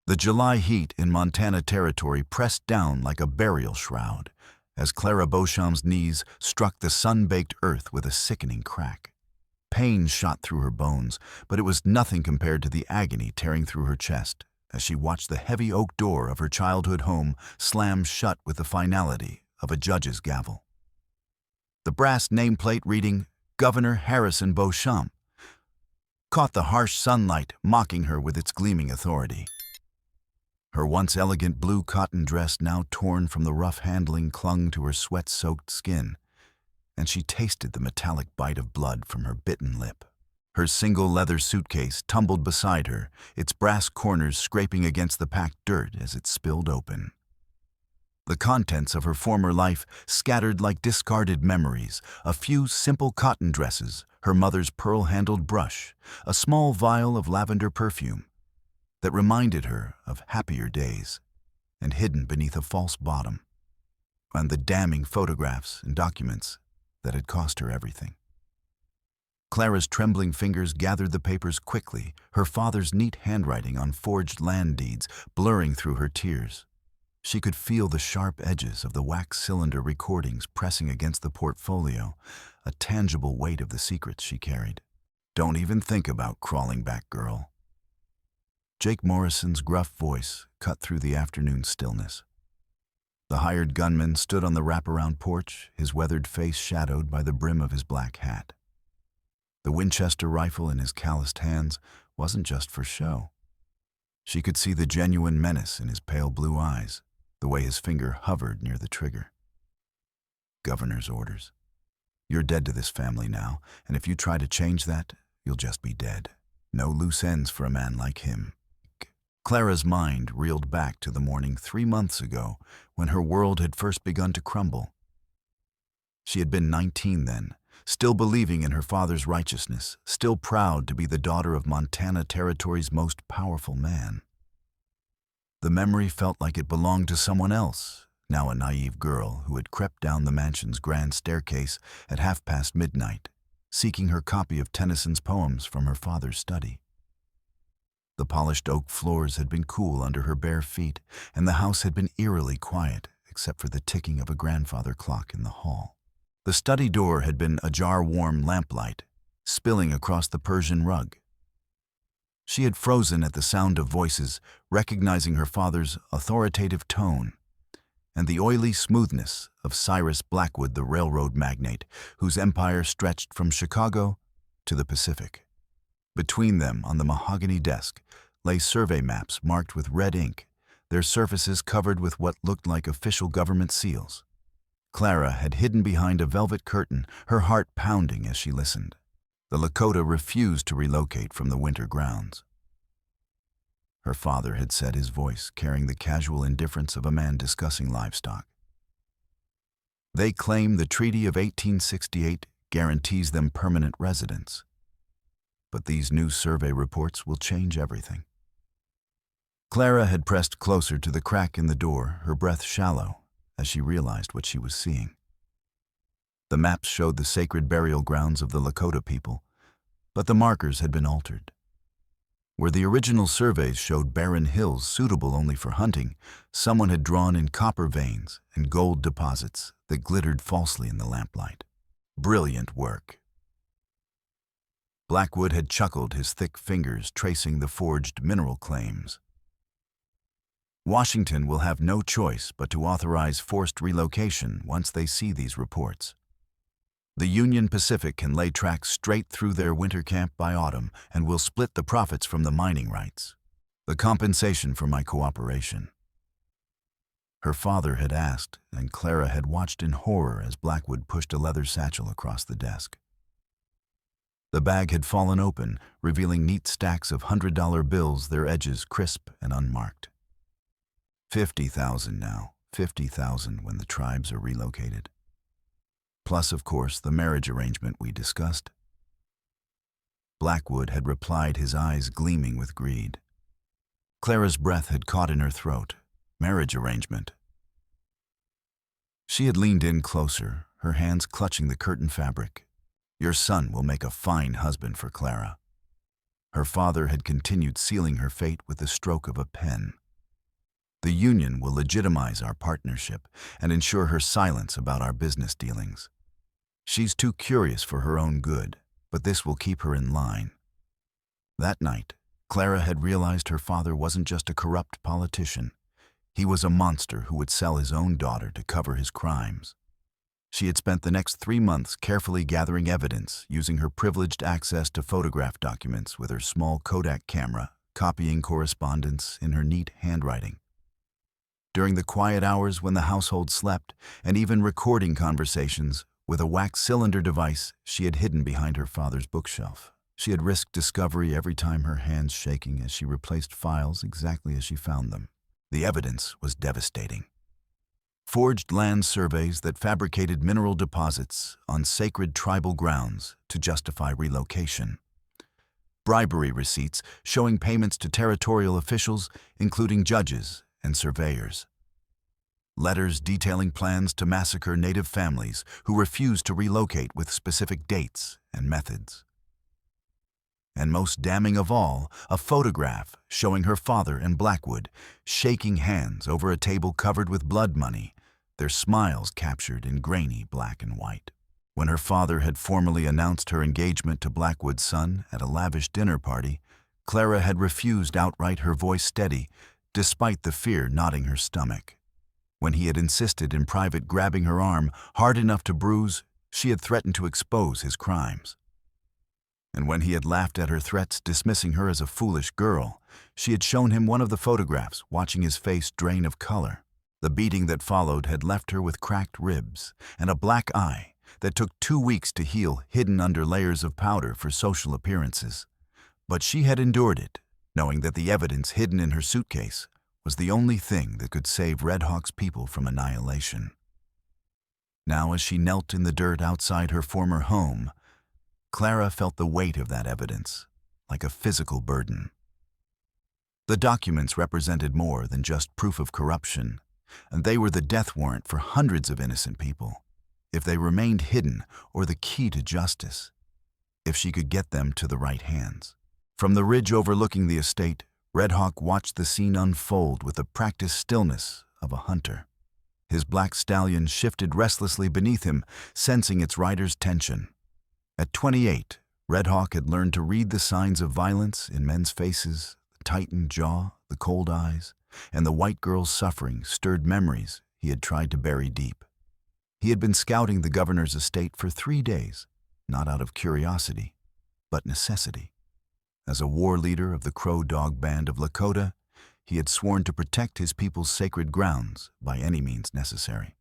The July heat in Montana Territory pressed down like a burial shroud as Clara Beauchamp's knees struck the sun-baked earth with a sickening crack. Pain shot through her bones, but it was nothing compared to the agony tearing through her chest as she watched the heavy oak door of her childhood home slam shut with the finality of a judge's gavel. The brass nameplate reading Governor Harrison Beauchamp caught the harsh sunlight mocking her with its gleaming authority. Her once elegant blue cotton dress, now torn from the rough handling, clung to her sweat-soaked skin, and she tasted the metallic bite of blood from her bitten lip. Her single leather suitcase tumbled beside her, its brass corners scraping against the packed dirt as it spilled open. The contents of her former life scattered like discarded memories, a few simple cotton dresses, her mother's pearl-handled brush, a small vial of lavender perfume that reminded her of happier days, and hidden beneath a false bottom, and the damning photographs and documents that had cost her everything. Clara's trembling fingers gathered the papers quickly, her father's neat handwriting on forged land deeds blurring through her tears. She could feel the sharp edges of the wax cylinder recordings pressing against the portfolio, a tangible weight of the secrets she carried. "Don't even think about crawling back, girl." Jake Morrison's gruff voice cut through the afternoon stillness. The hired gunman stood on the wraparound porch, his weathered face shadowed by the brim of his black hat. The Winchester rifle in his calloused hands wasn't just for show. She could see the genuine menace in his pale blue eyes, the way his finger hovered near the trigger. "Governor's orders. You're dead to this family now, and if you try to change that, you'll just be dead. No loose ends for a man like him." Clara's mind reeled back to the morning 3 months ago when her world had first begun to crumble. She had been 19 then, still believing in her father's righteousness, still proud to be the daughter of Montana Territory's most powerful man. The memory felt like it belonged to someone else, now a naive girl who had crept down the mansion's grand staircase at midnight, seeking her copy of Tennyson's poems from her father's study. The polished oak floors had been cool under her bare feet, and the house had been eerily quiet except for the ticking of a grandfather clock in the hall. The study door had been ajar warm lamplight, spilling across the Persian rug. She had frozen at the sound of voices, recognizing her father's authoritative tone and the oily smoothness of Cyrus Blackwood, the railroad magnate, whose empire stretched from Chicago to the Pacific. Between them, on the mahogany desk, lay survey maps marked with red ink, their surfaces covered with what looked like official government seals. Clara had hidden behind a velvet curtain, her heart pounding as she listened. The Lakota refused to relocate from the winter grounds. Her father had said, his voice carrying the casual indifference of a man discussing livestock. They claim the Treaty of 1868 guarantees them permanent residence. But these new survey reports will change everything. Clara had pressed closer to the crack in the door, her breath shallow, as she realized what she was seeing. The maps showed the sacred burial grounds of the Lakota people, but the markers had been altered. Where the original surveys showed barren hills suitable only for hunting, someone had drawn in copper veins and gold deposits that glittered falsely in the lamplight. Brilliant work. Blackwood had chuckled, his thick fingers tracing the forged mineral claims. Washington will have no choice but to authorize forced relocation once they see these reports. The Union Pacific can lay tracks straight through their winter camp by autumn and will split the profits from the mining rights. The compensation for my cooperation. Her father had asked, and Clara had watched in horror as Blackwood pushed a leather satchel across the desk. The bag had fallen open, revealing neat stacks of $100 bills, their edges crisp and unmarked. 50,000 now, 50,000 when the tribes are relocated. Plus, of course, the marriage arrangement we discussed. Blackwood had replied, his eyes gleaming with greed. Clara's breath had caught in her throat. Marriage arrangement. She had leaned in closer, her hands clutching the curtain fabric. Your son will make a fine husband for Clara. Her father had continued sealing her fate with the stroke of a pen. The union will legitimize our partnership and ensure her silence about our business dealings. She's too curious for her own good, but this will keep her in line. That night, Clara had realized her father wasn't just a corrupt politician. He was a monster who would sell his own daughter to cover his crimes. She had spent the next 3 months carefully gathering evidence, using her privileged access to photograph documents with her small Kodak camera, copying correspondence in her neat handwriting. During the quiet hours when the household slept, and even recording conversations with a wax cylinder device she had hidden behind her father's bookshelf. She had risked discovery every time, her hands shaking as she replaced files exactly as she found them. The evidence was devastating. Forged land surveys that fabricated mineral deposits on sacred tribal grounds to justify relocation. Bribery receipts showing payments to territorial officials, including judges and surveyors. Letters detailing plans to massacre native families who refused to relocate with specific dates and methods. And most damning of all, a photograph showing her father and Blackwood shaking hands over a table covered with blood money, their smiles captured in grainy black and white. When her father had formally announced her engagement to Blackwood's son at a lavish dinner party, Clara had refused outright, her voice steady, despite the fear knotting her stomach. When he had insisted in private, grabbing her arm hard enough to bruise, she had threatened to expose his crimes. And when he had laughed at her threats, dismissing her as a foolish girl, she had shown him one of the photographs, watching his face drain of color. The beating that followed had left her with cracked ribs and a black eye that took 2 weeks to heal, hidden under layers of powder for social appearances. But she had endured it, knowing that the evidence hidden in her suitcase was the only thing that could save Red Hawk's people from annihilation. Now, as she knelt in the dirt outside her former home, Clara felt the weight of that evidence, like a physical burden. The documents represented more than just proof of corruption, and they were the death warrant for hundreds of innocent people, if they remained hidden, or the key to justice, if she could get them to the right hands. From the ridge overlooking the estate, Red Hawk watched the scene unfold with the practiced stillness of a hunter. His black stallion shifted restlessly beneath him, sensing its rider's tension. At 28, Red Hawk had learned to read the signs of violence in men's faces. The tightened jaw, the cold eyes, and the white girl's suffering stirred memories he had tried to bury deep. He had been scouting the governor's estate for 3 days, not out of curiosity, but necessity. As a war leader of the Crow Dog Band of Lakota, he had sworn to protect his people's sacred grounds by any means necessary.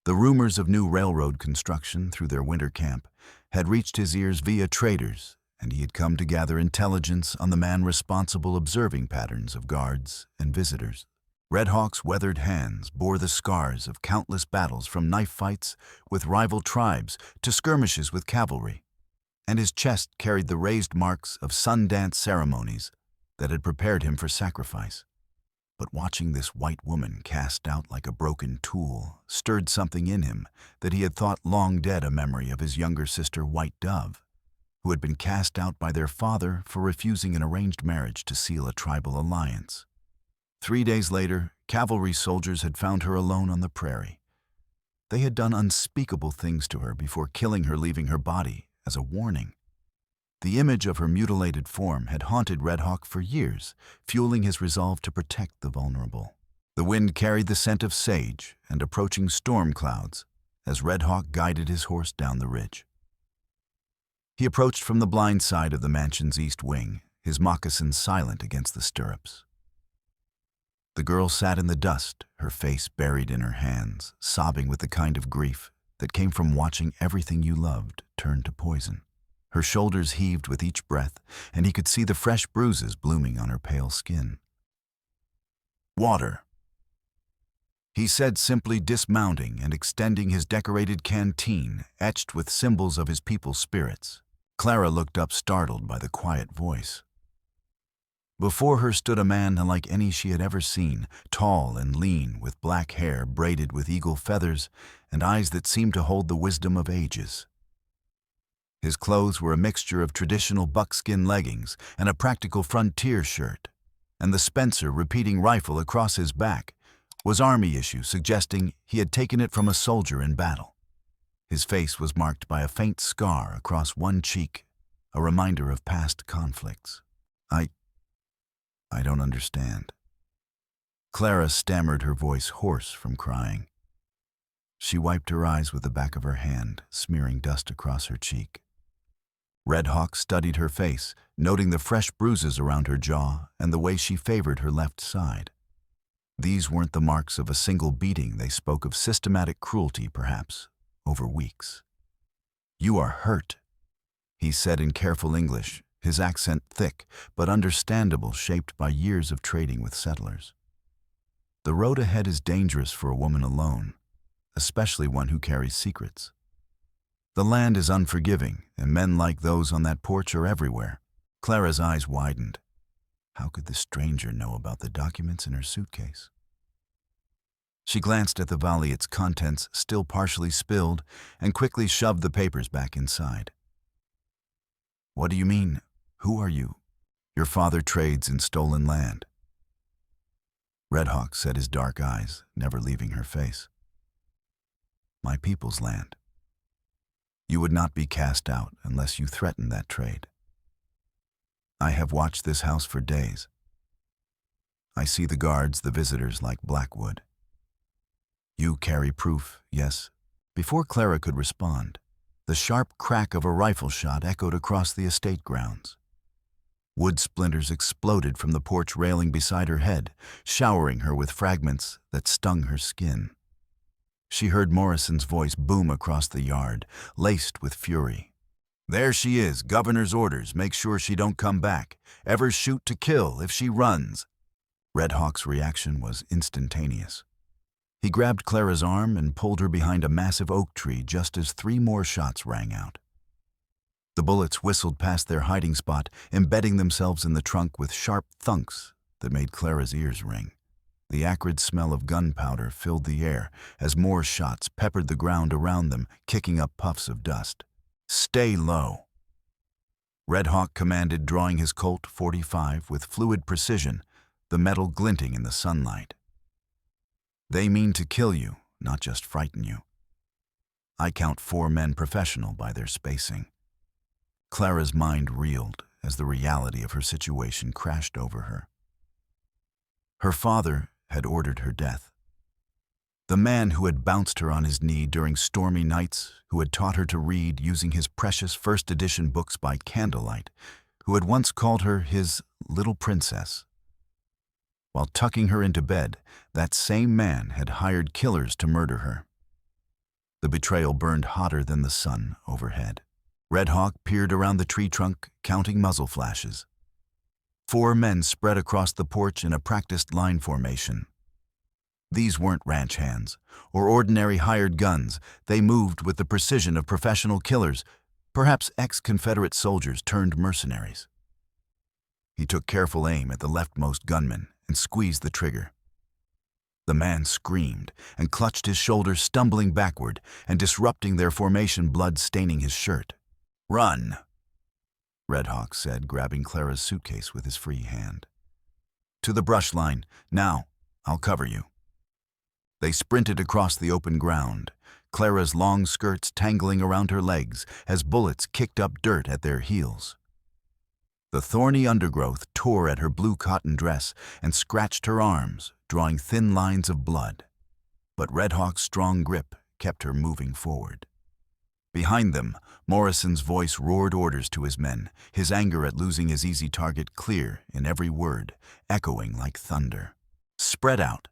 The rumors of new railroad construction through their winter camp had reached his ears via traders, and he had come to gather intelligence on the man responsible, observing patterns of guards and visitors. Red Hawk's weathered hands bore the scars of countless battles, from knife fights with rival tribes to skirmishes with cavalry, and his chest carried the raised marks of Sundance ceremonies that had prepared him for sacrifice. But watching this white woman cast out like a broken tool stirred something in him that he had thought long dead, a memory of his younger sister, White Dove, who had been cast out by their father for refusing an arranged marriage to seal a tribal alliance. 3 days later, cavalry soldiers had found her alone on the prairie. They had done unspeakable things to her before killing her, leaving her body as a warning. The image of her mutilated form had haunted Red Hawk for years, fueling his resolve to protect the vulnerable. The wind carried the scent of sage and approaching storm clouds as Red Hawk guided his horse down the ridge. He approached from the blind side of the mansion's east wing, his moccasins silent against the stirrups. The girl sat in the dust, her face buried in her hands, sobbing with the kind of grief that came from watching everything you loved turn to poison. Her shoulders heaved with each breath, and he could see the fresh bruises blooming on her pale skin. "Water," he said simply, dismounting and extending his decorated canteen, etched with symbols of his people's spirits. Clara looked up, startled by the quiet voice. Before her stood a man unlike any she had ever seen, tall and lean, with black hair braided with eagle feathers and eyes that seemed to hold the wisdom of ages. His clothes were a mixture of traditional buckskin leggings and a practical frontier shirt, and the Spencer repeating rifle across his back was Army issue, suggesting he had taken it from a soldier in battle. His face was marked by a faint scar across one cheek, a reminder of past conflicts. I don't understand. Clara stammered, her voice hoarse from crying. She wiped her eyes with the back of her hand, smearing dust across her cheek. Red Hawk studied her face, noting the fresh bruises around her jaw and the way she favored her left side. These weren't the marks of a single beating. They spoke of systematic cruelty, perhaps, over weeks. "You are hurt," he said in careful English, his accent thick but understandable, shaped by years of trading with settlers. The road ahead is dangerous for a woman alone, especially one who carries secrets. The land is unforgiving, and men like those on that porch are everywhere. Clara's eyes widened. How could the stranger know about the documents in her suitcase? She glanced at the volley, its contents still partially spilled, and quickly shoved the papers back inside. "What do you mean? Who are you?" "Your father trades in stolen land." Red Hawk set his dark eyes, never leaving her face. "My people's land. You would not be cast out unless you threatened that trade. I have watched this house for days. I see the guards, the visitors, like Blackwood. You carry proof, yes?" Before Clara could respond, the sharp crack of a rifle shot echoed across the estate grounds. Wood splinters exploded from the porch railing beside her head, showering her with fragments that stung her skin. She heard Morrison's voice boom across the yard, laced with fury. "There she is, governor's orders. Make sure she don't come back. Ever shoot to kill if she runs." Red Hawk's reaction was instantaneous. He grabbed Clara's arm and pulled her behind a massive oak tree just as 3 more shots rang out. The bullets whistled past their hiding spot, embedding themselves in the trunk with sharp thunks that made Clara's ears ring. The acrid smell of gunpowder filled the air as more shots peppered the ground around them, kicking up puffs of dust. "Stay low," Red Hawk commanded, drawing his Colt .45 with fluid precision, the metal glinting in the sunlight. "They mean to kill you, not just frighten you. I count 4 men professional by their spacing." Clara's mind reeled as the reality of her situation crashed over her. Her father had ordered her death. The man who had bounced her on his knee during stormy nights, who had taught her to read using his precious first-edition books by candlelight, who had once called her his little princess. While tucking her into bed, that same man had hired killers to murder her. The betrayal burned hotter than the sun overhead. Red Hawk peered around the tree trunk, counting muzzle flashes. 4 men spread across the porch in a practiced line formation. These weren't ranch hands or ordinary hired guns. They moved with the precision of professional killers, perhaps ex-Confederate soldiers turned mercenaries. He took careful aim at the leftmost gunman and squeezed the trigger. The man screamed and clutched his shoulder, stumbling backward and disrupting their formation, blood staining his shirt. "Run," Red Hawk said, grabbing Clara's suitcase with his free hand. "To the brush line. Now, I'll cover you." They sprinted across the open ground, Clara's long skirts tangling around her legs as bullets kicked up dirt at their heels. The thorny undergrowth tore at her blue cotton dress and scratched her arms, drawing thin lines of blood. But Red Hawk's strong grip kept her moving forward. Behind them, Morrison's voice roared orders to his men, his anger at losing his easy target clear in every word, echoing like thunder. "Spread out.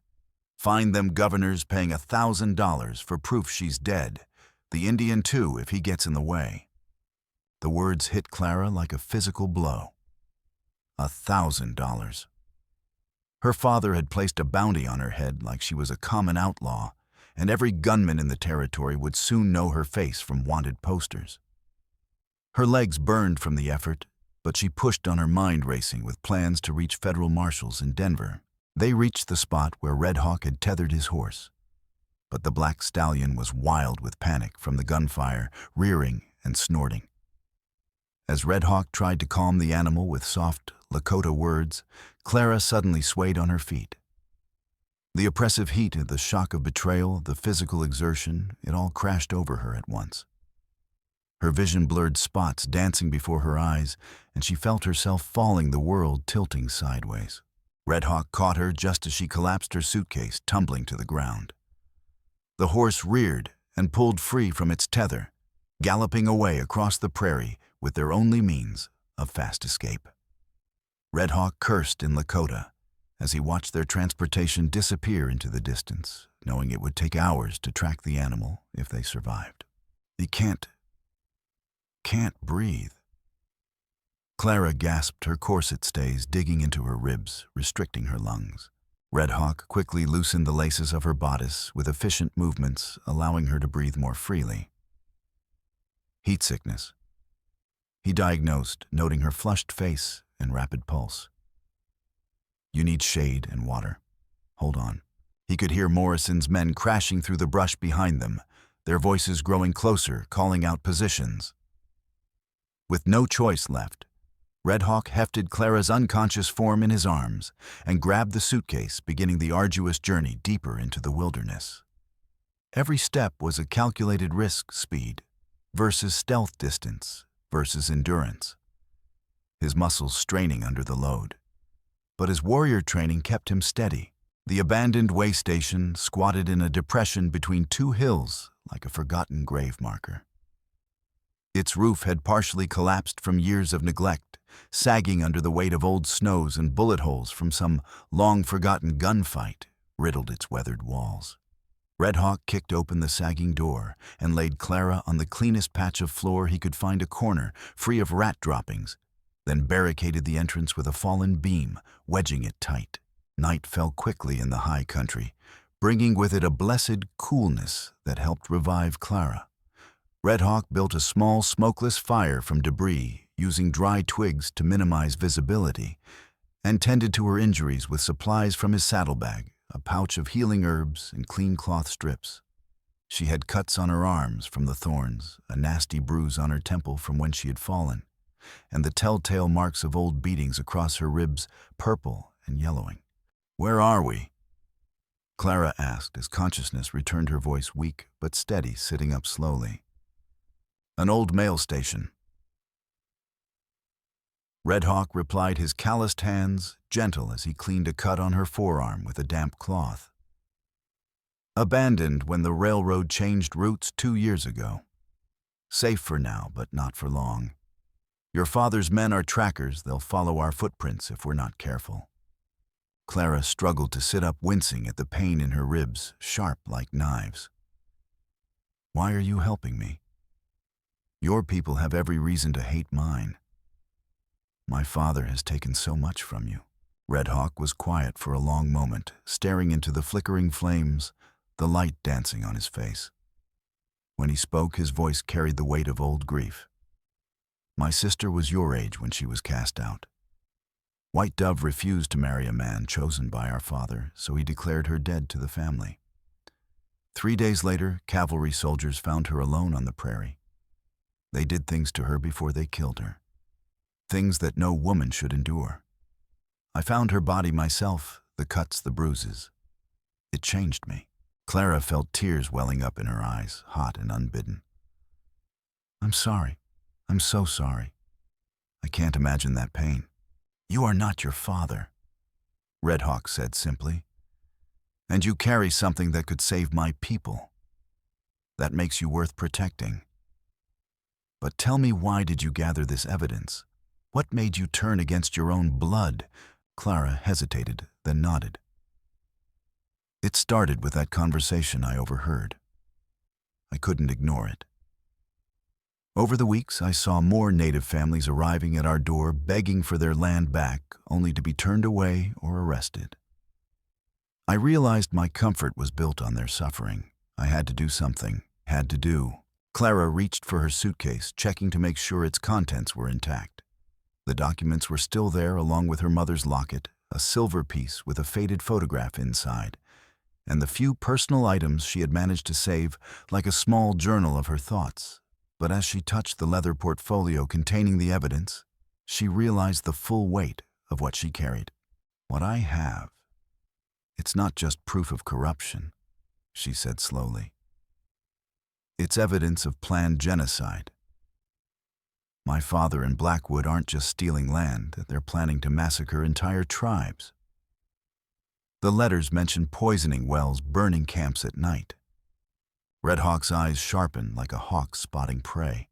Find them governors paying $1,000 for proof she's dead. The Indian too, if he gets in the way." The words hit Clara like a physical blow. $1,000. Her father had placed a bounty on her head like she was a common outlaw, and every gunman in the territory would soon know her face from wanted posters. Her legs burned from the effort, but she pushed on, her mind racing with plans to reach federal marshals in Denver. They reached the spot where Red Hawk had tethered his horse. But the black stallion was wild with panic from the gunfire, rearing and snorting. As Red Hawk tried to calm the animal with soft Lakota words, Clara suddenly swayed on her feet. The oppressive heat, the shock of betrayal, the physical exertion, it all crashed over her at once. Her vision blurred spots dancing before her eyes, and she felt herself falling, the world tilting sideways. Red Hawk caught her just as she collapsed, her suitcase tumbling to the ground. The horse reared and pulled free from its tether, galloping away across the prairie with their only means of fast escape. Red Hawk cursed in Lakota as he watched their transportation disappear into the distance, knowing it would take hours to track the animal if they survived. He can't breathe. Clara gasped, her corset stays digging into her ribs, restricting her lungs. Red Hawk quickly loosened the laces of her bodice with efficient movements, allowing her to breathe more freely. Heat sickness, he diagnosed, noting her flushed face and rapid pulse. You need shade and water. Hold on. He could hear Morrison's men crashing through the brush behind them, their voices growing closer, calling out positions. With no choice left, Red Hawk hefted Clara's unconscious form in his arms and grabbed the suitcase, beginning the arduous journey deeper into the wilderness. Every step was a calculated risk, speed versus stealth, distance versus endurance. His muscles straining under the load. But his warrior training kept him steady. The abandoned way station squatted in a depression between two hills like a forgotten grave marker. Its roof had partially collapsed from years of neglect, sagging under the weight of old snows, and bullet holes from some long-forgotten gunfight riddled its weathered walls. Red Hawk kicked open the sagging door and laid Clara on the cleanest patch of floor he could find, a corner free of rat droppings, then barricaded the entrance with a fallen beam, wedging it tight. Night fell quickly in the high country, bringing with it a blessed coolness that helped revive Clara. Red Hawk built a small, smokeless fire from debris, using dry twigs to minimize visibility, and tended to her injuries with supplies from his saddlebag, a pouch of healing herbs and clean cloth strips. She had cuts on her arms from the thorns, a nasty bruise on her temple from when she had fallen, and the telltale marks of old beatings across her ribs, purple and yellowing. "Where are we?" Clara asked as consciousness returned, her voice weak but steady, sitting up slowly. "An old mail station." Red Hawk replied, his calloused hands gentle as he cleaned a cut on her forearm with a damp cloth. "Abandoned when the railroad changed routes 2 years ago. Safe for now, but not for long. Your father's men are trackers. They'll follow our footprints if we're not careful." Clara struggled to sit up, wincing at the pain in her ribs, sharp like knives. "Why are you helping me? Your people have every reason to hate mine. My father has taken so much from you." Red Hawk was quiet for a long moment, staring into the flickering flames, the light dancing on his face. When he spoke, his voice carried the weight of old grief. "My sister was your age when she was cast out. White Dove refused to marry a man chosen by our father, so he declared her dead to the family. 3 days later, cavalry soldiers found her alone on the prairie. They did things to her before they killed her. Things that no woman should endure. I found her body myself, the cuts, the bruises. It changed me." Clara felt tears welling up in her eyes, hot and unbidden. "I'm sorry. I'm so sorry. I can't imagine that pain." "You are not your father," Red Hawk said simply. "And you carry something that could save my people. That makes you worth protecting. But tell me, why did you gather this evidence? What made you turn against your own blood?" Clara hesitated, then nodded. "It started with that conversation I overheard. I couldn't ignore it. Over the weeks, I saw more Native families arriving at our door begging for their land back, only to be turned away or arrested. I realized my comfort was built on their suffering. I had to do something. Had to do." Clara reached for her suitcase, checking to make sure its contents were intact. The documents were still there, along with her mother's locket, a silver piece with a faded photograph inside, and the few personal items she had managed to save, like a small journal of her thoughts. But as she touched the leather portfolio containing the evidence, she realized the full weight of what she carried. "What I have, it's not just proof of corruption," she said slowly. "It's evidence of planned genocide. My father and Blackwood aren't just stealing land, they're planning to massacre entire tribes." The letters mention poisoning wells, burning camps at night. Red Hawk's eyes sharpened like a hawk spotting prey.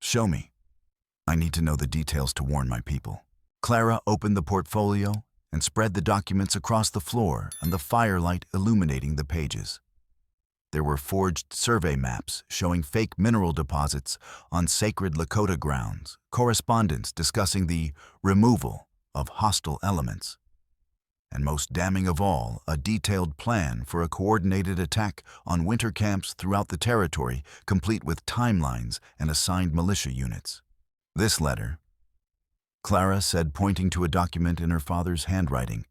"Show me. I need to know the details to warn my people." Clara opened the portfolio and spread the documents across the floor and the firelight illuminating the pages. There were forged survey maps showing fake mineral deposits on sacred Lakota grounds, correspondence discussing the removal of hostile elements, and most damning of all, a detailed plan for a coordinated attack on winter camps throughout the territory, complete with timelines and assigned militia units. "This letter," Clara said, pointing to a document in her father's handwriting,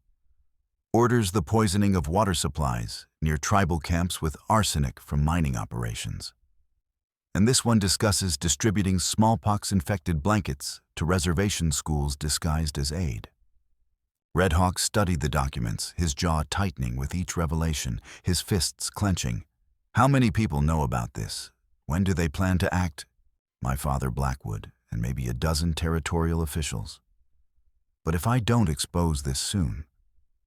"orders the poisoning of water supplies near tribal camps with arsenic from mining operations. And this one discusses distributing smallpox-infected blankets to reservation schools disguised as aid." Red Hawk studied the documents, his jaw tightening with each revelation, his fists clenching. "How many people know about this? When do they plan to act?" "My father, Blackwood, and maybe a dozen territorial officials. But if I don't expose this soon,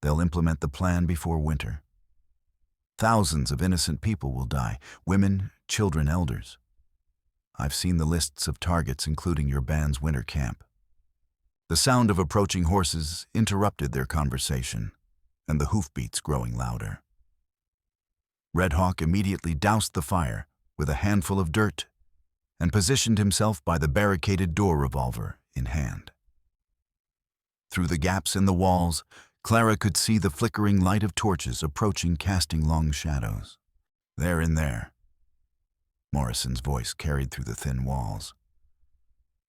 they'll implement the plan before winter. Thousands of innocent people will die, women, children, elders. I've seen the lists of targets, including your band's winter camp." The sound of approaching horses interrupted their conversation, and the hoofbeats growing louder. Red Hawk immediately doused the fire with a handful of dirt and positioned himself by the barricaded door, revolver in hand. Through the gaps in the walls, Clara could see the flickering light of torches approaching, casting long shadows. "They're in there." Morrison's voice carried through the thin walls.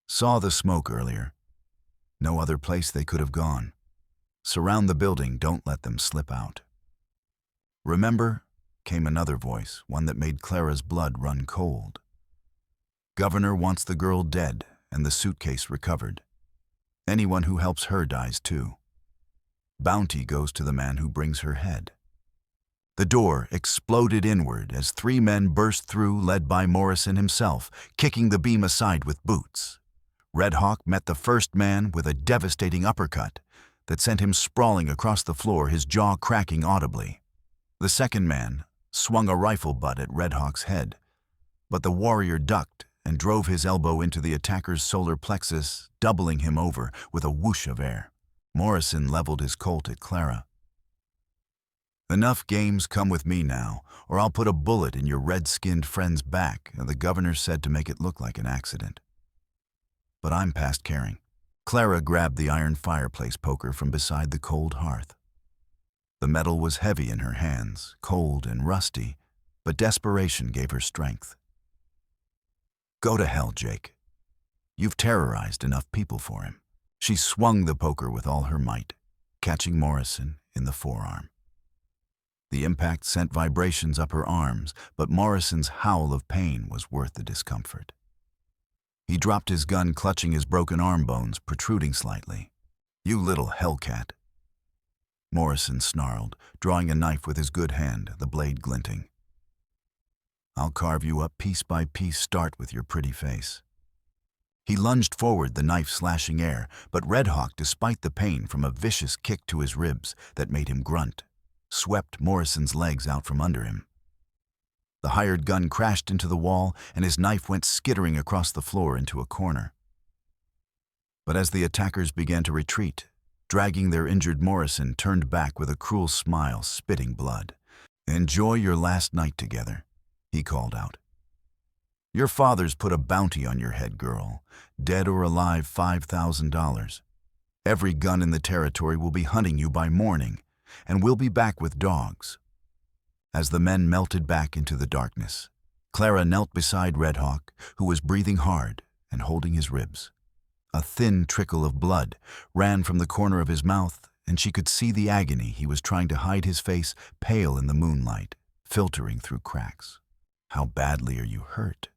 "Saw the smoke earlier. No other place they could have gone. Surround the building, don't let them slip out." "Remember?" came another voice, one that made Clara's blood run cold. "Governor wants the girl dead and the suitcase recovered. Anyone who helps her dies too. Bounty goes to the man who brings her head." The door exploded inward as 3 men burst through, led by Morrison himself, kicking the beam aside with boots. Red Hawk met the first man with a devastating uppercut that sent him sprawling across the floor, his jaw cracking audibly. The second man swung a rifle butt at Red Hawk's head, but the warrior ducked and drove his elbow into the attacker's solar plexus, doubling him over with a whoosh of air. Morrison leveled his Colt at Clara. "Enough games, come with me now, or I'll put a bullet in your red-skinned friend's back," the governor said to make it look like an accident. "But I'm past caring." Clara grabbed the iron fireplace poker from beside the cold hearth. The metal was heavy in her hands, cold and rusty, but desperation gave her strength. "Go to hell, Jake. You've terrorized enough people for him." She swung the poker with all her might, catching Morrison in the forearm. The impact sent vibrations up her arms, but Morrison's howl of pain was worth the discomfort. He dropped his gun, clutching his broken arm bones, protruding slightly. "You little hellcat." Morrison snarled, drawing a knife with his good hand, the blade glinting. "I'll carve you up piece by piece, start with your pretty face." He lunged forward, the knife slashing air, but Red Hawk, despite the pain from a vicious kick to his ribs that made him grunt, swept Morrison's legs out from under him. The hired gun crashed into the wall, and his knife went skittering across the floor into a corner. But as the attackers began to retreat, dragging their injured Morrison turned back with a cruel smile, spitting blood. "Enjoy your last night together," he called out. "Your father's put a bounty on your head, girl. Dead or alive, $5,000. Every gun in the territory will be hunting you by morning, and we'll be back with dogs." As the men melted back into the darkness, Clara knelt beside Red Hawk, who was breathing hard and holding his ribs. A thin trickle of blood ran from the corner of his mouth, and she could see the agony he was trying to hide, his face pale in the moonlight, filtering through cracks. "How badly are you hurt?"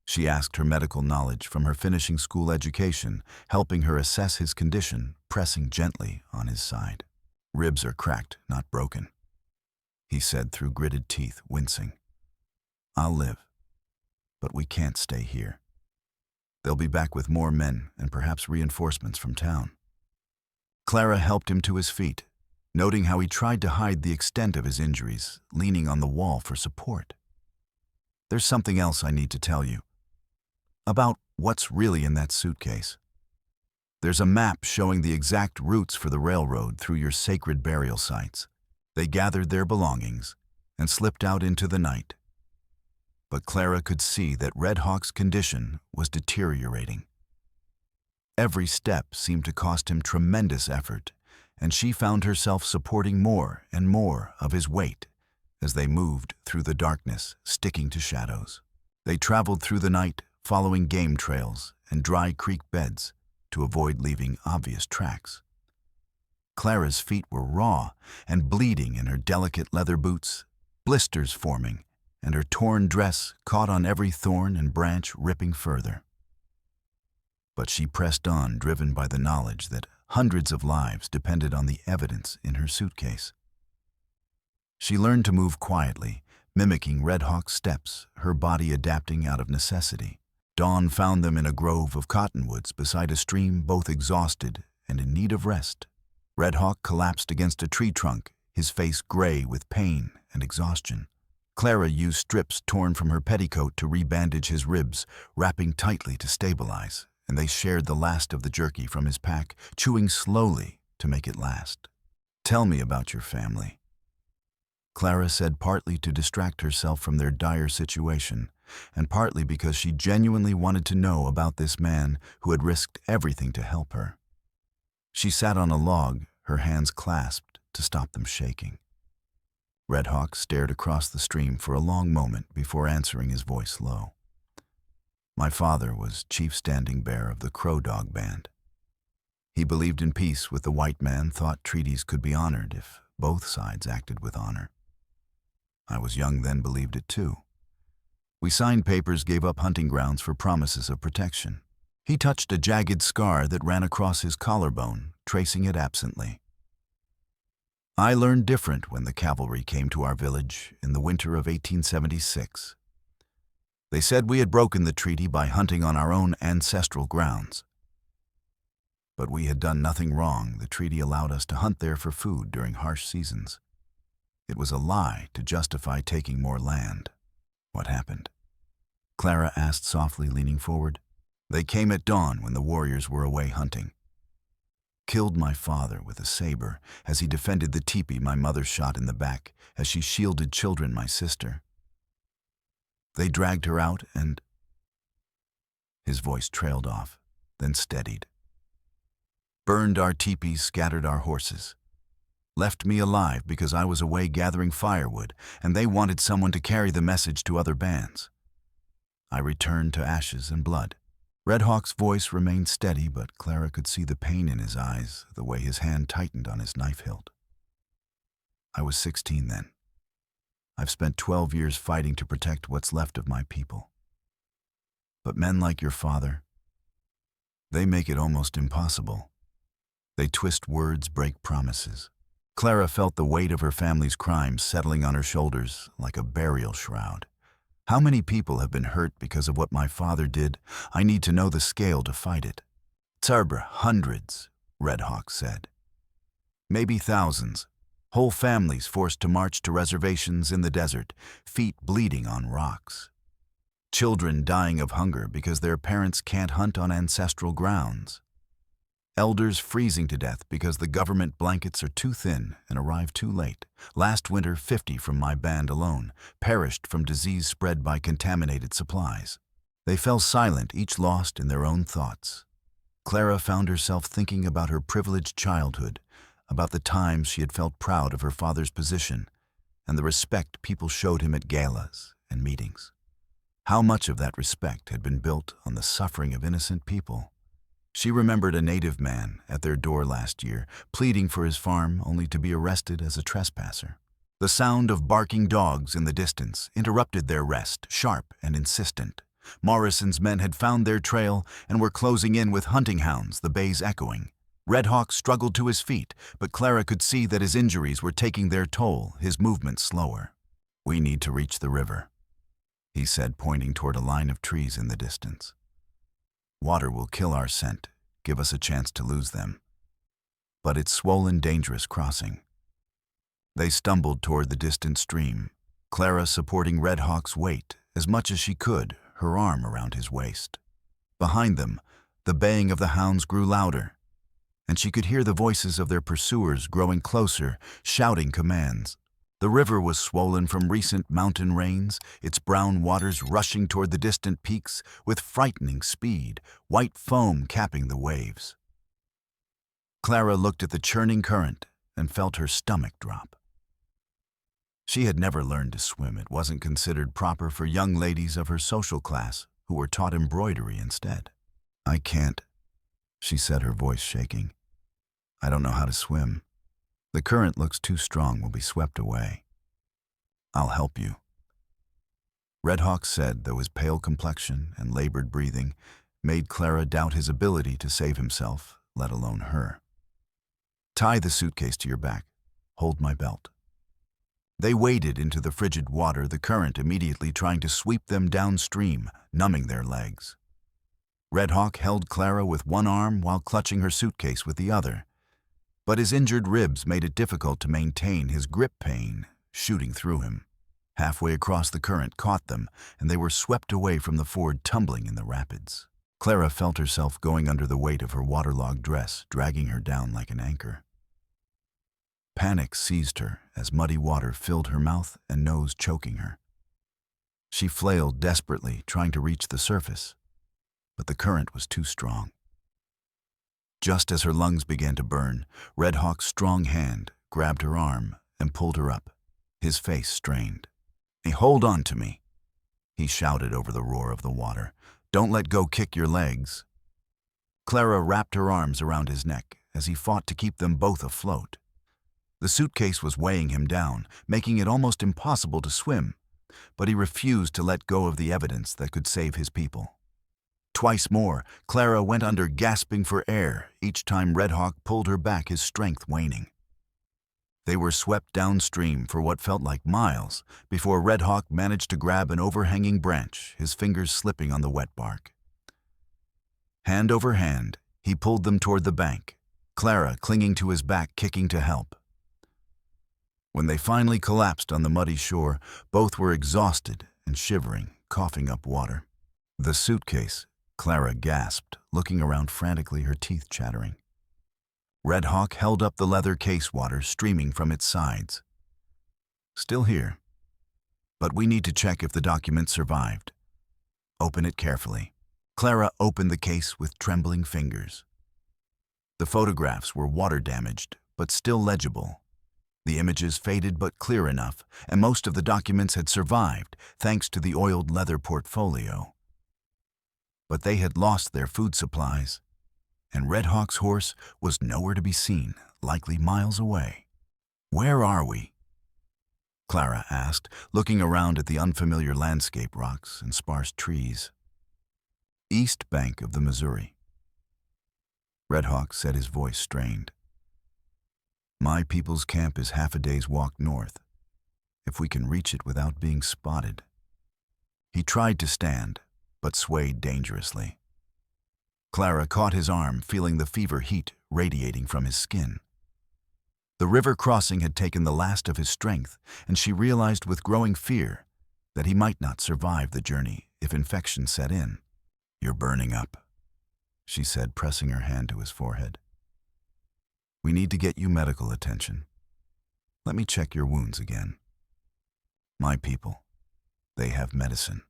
She asked her medical knowledge from her finishing school education, helping her assess his condition, pressing gently on his side. "Ribs are cracked, not broken," he said through gritted teeth, wincing. "I'll live, but we can't stay here. They'll be back with more men and perhaps reinforcements from town." Clara helped him to his feet, noting how he tried to hide the extent of his injuries, leaning on the wall for support. "There's something else I need to tell you. About what's really in that suitcase. There's a map showing the exact routes for the railroad through your sacred burial sites. They gathered their belongings and slipped out into the night. But Clara could see that Red Hawk's condition was deteriorating. Every step seemed to cost him tremendous effort, and she found herself supporting more and more of his weight as they moved through the darkness, sticking to shadows. They traveled through the night, following game trails and dry creek beds to avoid leaving obvious tracks. Clara's feet were raw and bleeding in her delicate leather boots, blisters forming, and her torn dress caught on every thorn and branch, ripping further. But she pressed on, driven by the knowledge that hundreds of lives depended on the evidence in her suitcase. She learned to move quietly, mimicking Red Hawk's steps, her body adapting out of necessity. Dawn found them in a grove of cottonwoods beside a stream, both exhausted and in need of rest. Red Hawk collapsed against a tree trunk, his face gray with pain and exhaustion. Clara used strips torn from her petticoat to rebandage his ribs, wrapping tightly to stabilize, and they shared the last of the jerky from his pack, chewing slowly to make it last. "Tell me about your family," Clara said, partly to distract herself from their dire situation, and partly because she genuinely wanted to know about this man who had risked everything to help her. She sat on a log, her hands clasped to stop them shaking. Red Hawk stared across the stream for a long moment before answering, his voice low. "My father was chief standing bearer of the Crow Dog Band. He believed in peace with the white man, thought treaties could be honored if both sides acted with honor. I was young then, believed it too. We signed papers, gave up hunting grounds for promises of protection." He touched a jagged scar that ran across his collarbone, tracing it absently. "I learned different when the cavalry came to our village in the winter of 1876. They said we had broken the treaty by hunting on our own ancestral grounds. But we had done nothing wrong. The treaty allowed us to hunt there for food during harsh seasons. It was a lie to justify taking more land." "What happened?" Clara asked softly, leaning forward. "They came at dawn when the warriors were away hunting. Killed my father with a saber as he defended the teepee my mother shot in the back as she shielded children, my sister. They dragged her out and—" His voice trailed off, then steadied. "Burned our teepees, scattered our horses. Left me alive because I was away gathering firewood, and they wanted someone to carry the message to other bands. I returned to ashes and blood." Red Hawk's voice remained steady, but Clara could see the pain in his eyes, the way his hand tightened on his knife hilt. "I was 16 then. I've spent 12 years fighting to protect what's left of my people. But men like your father, they make it almost impossible. They twist words, break promises." Clara felt the weight of her family's crimes settling on her shoulders like a burial shroud. "How many people have been hurt because of what my father did? I need to know the scale to fight it." "Tsarber, hundreds," Red Hawk said. "Maybe thousands. Whole families forced to march to reservations in the desert, feet bleeding on rocks. Children dying of hunger because their parents can't hunt on ancestral grounds. Elders freezing to death because the government blankets are too thin and arrive too late. Last winter, 50 from my band alone perished from disease spread by contaminated supplies." They fell silent, each lost in their own thoughts. Clara found herself thinking about her privileged childhood, about the times she had felt proud of her father's position, and the respect people showed him at galas and meetings. How much of that respect had been built on the suffering of innocent people? She remembered a native man at their door last year, pleading for his farm only to be arrested as a trespasser. The sound of barking dogs in the distance interrupted their rest, sharp and insistent. Morrison's men had found their trail and were closing in with hunting hounds, the bays echoing. Red Hawk struggled to his feet, but Clara could see that his injuries were taking their toll, his movement slower. "We need to reach the river," he said, pointing toward a line of trees in the distance. "Water will kill our scent, give us a chance to lose them. But it's swollen, dangerous crossing." They stumbled toward the distant stream, Clara supporting Red Hawk's weight as much as she could, her arm around his waist. Behind them, the baying of the hounds grew louder, and she could hear the voices of their pursuers growing closer, shouting commands. The river was swollen from recent mountain rains, its brown waters rushing toward the distant peaks with frightening speed, white foam capping the waves. Clara looked at the churning current and felt her stomach drop. She had never learned to swim. It wasn't considered proper for young ladies of her social class who were taught embroidery instead. "I can't," she said, her voice shaking. "I don't know how to swim. The current looks too strong, we'll be swept away." "I'll help you," Red Hawk said, though his pale complexion and labored breathing made Clara doubt his ability to save himself, let alone her. "Tie the suitcase to your back. Hold my belt." They waded into the frigid water, the current immediately trying to sweep them downstream, numbing their legs. Red Hawk held Clara with one arm while clutching her suitcase with the other, but his injured ribs made it difficult to maintain, his grip pain shooting through him. Halfway across, the current caught them, and they were swept away from the ford, tumbling in the rapids. Clara felt herself going under the weight of her waterlogged dress, dragging her down like an anchor. Panic seized her as muddy water filled her mouth and nose, choking her. She flailed desperately, trying to reach the surface, but the current was too strong. Just as her lungs began to burn, Red Hawk's strong hand grabbed her arm and pulled her up, his face strained. "Hey, hold on to me," he shouted over the roar of the water. "Don't let go, kick your legs." Clara wrapped her arms around his neck as he fought to keep them both afloat. The suitcase was weighing him down, making it almost impossible to swim, but he refused to let go of the evidence that could save his people. Twice more, Clara went under, gasping for air, each time Red Hawk pulled her back, his strength waning. They were swept downstream for what felt like miles before Red Hawk managed to grab an overhanging branch, his fingers slipping on the wet bark. Hand over hand, he pulled them toward the bank, Clara clinging to his back, kicking to help. When they finally collapsed on the muddy shore, both were exhausted and shivering, coughing up water. "The suitcase," Clara gasped, looking around frantically, her teeth chattering. Red Hawk held up the leather case, water streaming from its sides. "Still here, but we need to check if the document survived. Open it carefully." Clara opened the case with trembling fingers. The photographs were water-damaged, but still legible. The images faded but clear enough, and most of the documents had survived thanks to the oiled leather portfolio. But they had lost their food supplies, and Red Hawk's horse was nowhere to be seen, likely miles away. "Where are we?" Clara asked, looking around at the unfamiliar landscape, rocks and sparse trees. "East bank of the Missouri." Red Hawk said, his voice strained. "My people's camp is half a day's walk north, if we can reach it without being spotted." He tried to stand, but swayed dangerously. Clara caught his arm, feeling the fever heat radiating from his skin. The river crossing had taken the last of his strength, and she realized with growing fear that he might not survive the journey if infection set in. "You're burning up," she said, pressing her hand to his forehead. "We need to get you medical attention. Let me check your wounds again. My people, they have medicine."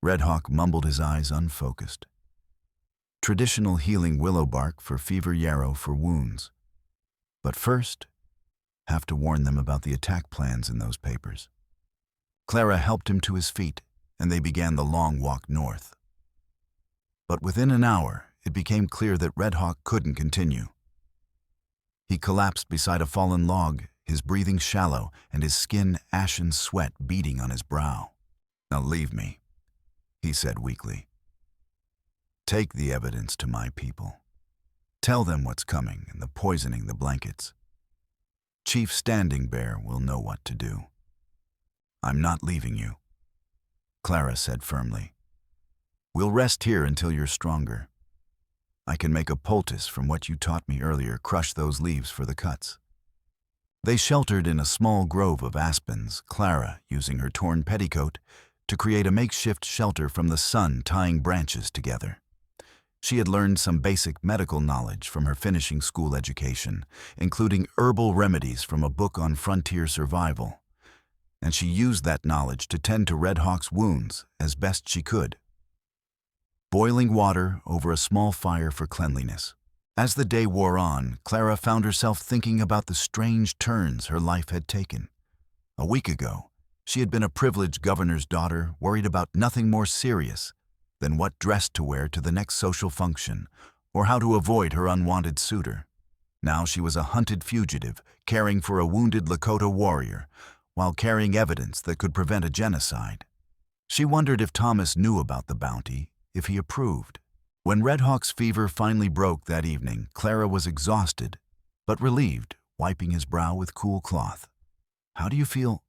Red Hawk mumbled, his eyes unfocused. "Traditional healing willow bark for fever, yarrow for wounds. But first, have to warn them about the attack plans in those papers." Clara helped him to his feet, and they began the long walk north. But within an hour, it became clear that Red Hawk couldn't continue. He collapsed beside a fallen log, his breathing shallow and his skin ashen, sweat beading on his brow. "Now leave me," he said weakly. Take the evidence to my people. Tell them what's coming and the poisoning the blankets. Chief Standing Bear will know what to do. I'm not leaving you, Clara said firmly. We'll rest here until you're stronger. I can make a poultice from what you taught me earlier, crush those leaves for the cuts. They sheltered in a small grove of aspens, Clara using her torn petticoat to create a makeshift shelter from the sun, tying branches together. She had learned some basic medical knowledge from her finishing school education, including herbal remedies from a book on frontier survival, and she used that knowledge to tend to Red Hawk's wounds as best she could. Boiling water over a small fire for cleanliness. As the day wore on, Clara found herself thinking about the strange turns her life had taken. A week ago, she had been a privileged governor's daughter, worried about nothing more serious than what dress to wear to the next social function or how to avoid her unwanted suitor. Now she was a hunted fugitive, caring for a wounded Lakota warrior, while carrying evidence that could prevent a genocide. She wondered if Thomas knew about the bounty, if he approved. When Red Hawk's fever finally broke that evening, Clara was exhausted, but relieved, wiping his brow with cool cloth. How do you feel?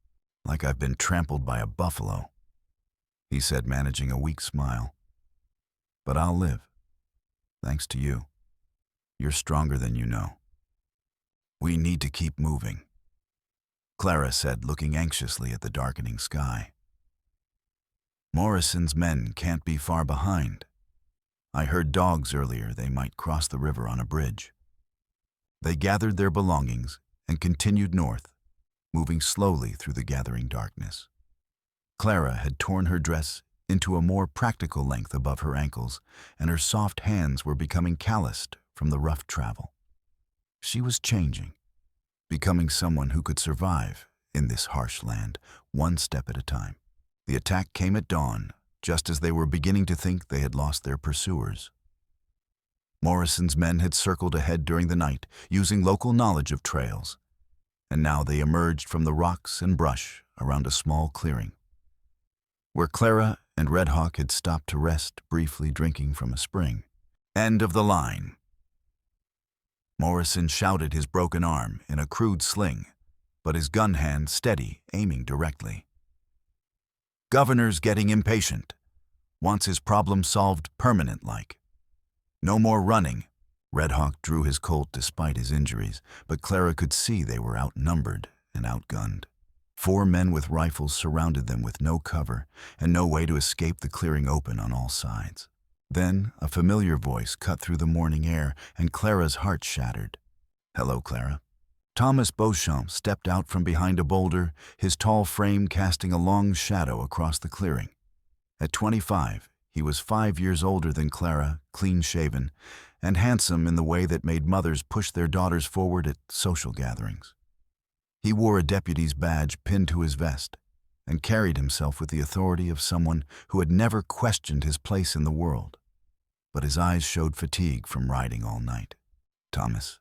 Like I've been trampled by a buffalo, he said, managing a weak smile. But I'll live, thanks to you. You're stronger than you know. We need to keep moving, Clara said, looking anxiously at the darkening sky. Morrison's men can't be far behind. I heard dogs earlier. They might cross the river on a bridge. They gathered their belongings and continued north, moving slowly through the gathering darkness. Clara had torn her dress into a more practical length above her ankles, and her soft hands were becoming calloused from the rough travel. She was changing, becoming someone who could survive in this harsh land, one step at a time. The attack came at dawn, just as they were beginning to think they had lost their pursuers. Morrison's men had circled ahead during the night, using local knowledge of trails, and now they emerged from the rocks and brush around a small clearing, where Clara and Red Hawk had stopped to rest, briefly drinking from a spring. End of the line. Morrison shouted, his broken arm in a crude sling, but his gun hand steady, aiming directly. Governor's getting impatient. Wants his problem solved permanent-like. No more running. Red Hawk drew his Colt despite his injuries, but Clara could see they were outnumbered and outgunned. 4 men with rifles surrounded them with no cover and no way to escape the clearing open on all sides. Then a familiar voice cut through the morning air, and Clara's heart shattered. Hello, Clara. Thomas Beauchamp stepped out from behind a boulder, his tall frame casting a long shadow across the clearing. At 25, he was 5 years older than Clara, clean-shaven, and handsome in the way that made mothers push their daughters forward at social gatherings. He wore a deputy's badge pinned to his vest and carried himself with the authority of someone who had never questioned his place in the world. But his eyes showed fatigue from riding all night. Thomas,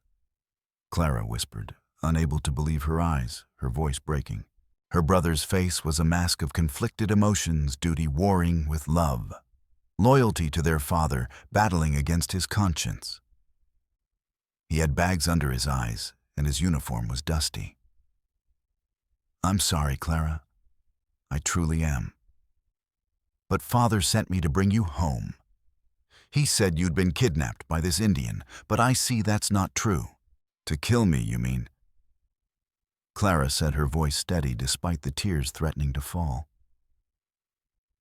Clara whispered, unable to believe her eyes, her voice breaking. Her brother's face was a mask of conflicted emotions, duty warring with love, loyalty to their father battling against his conscience. He had bags under his eyes, and his uniform was dusty. I'm sorry, Clara. I truly am. But Father sent me to bring you home. He said you'd been kidnapped by this Indian, but I see that's not true. To kill me, you mean? Clara said, her voice steady despite the tears threatening to fall.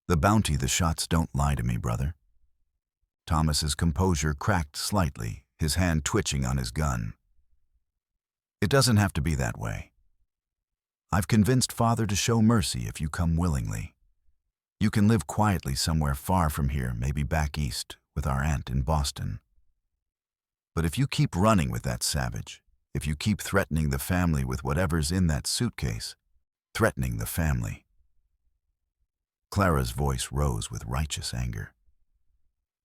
The bounty, the shots don't lie to me, brother. Thomas's composure cracked slightly, his hand twitching on his gun. It doesn't have to be that way. I've convinced Father to show mercy if you come willingly. You can live quietly somewhere far from here, maybe back east, with our aunt in Boston. But if you keep running with that savage, if you keep threatening the family with whatever's in that suitcase, threatening the family. Clara's voice rose with righteous anger.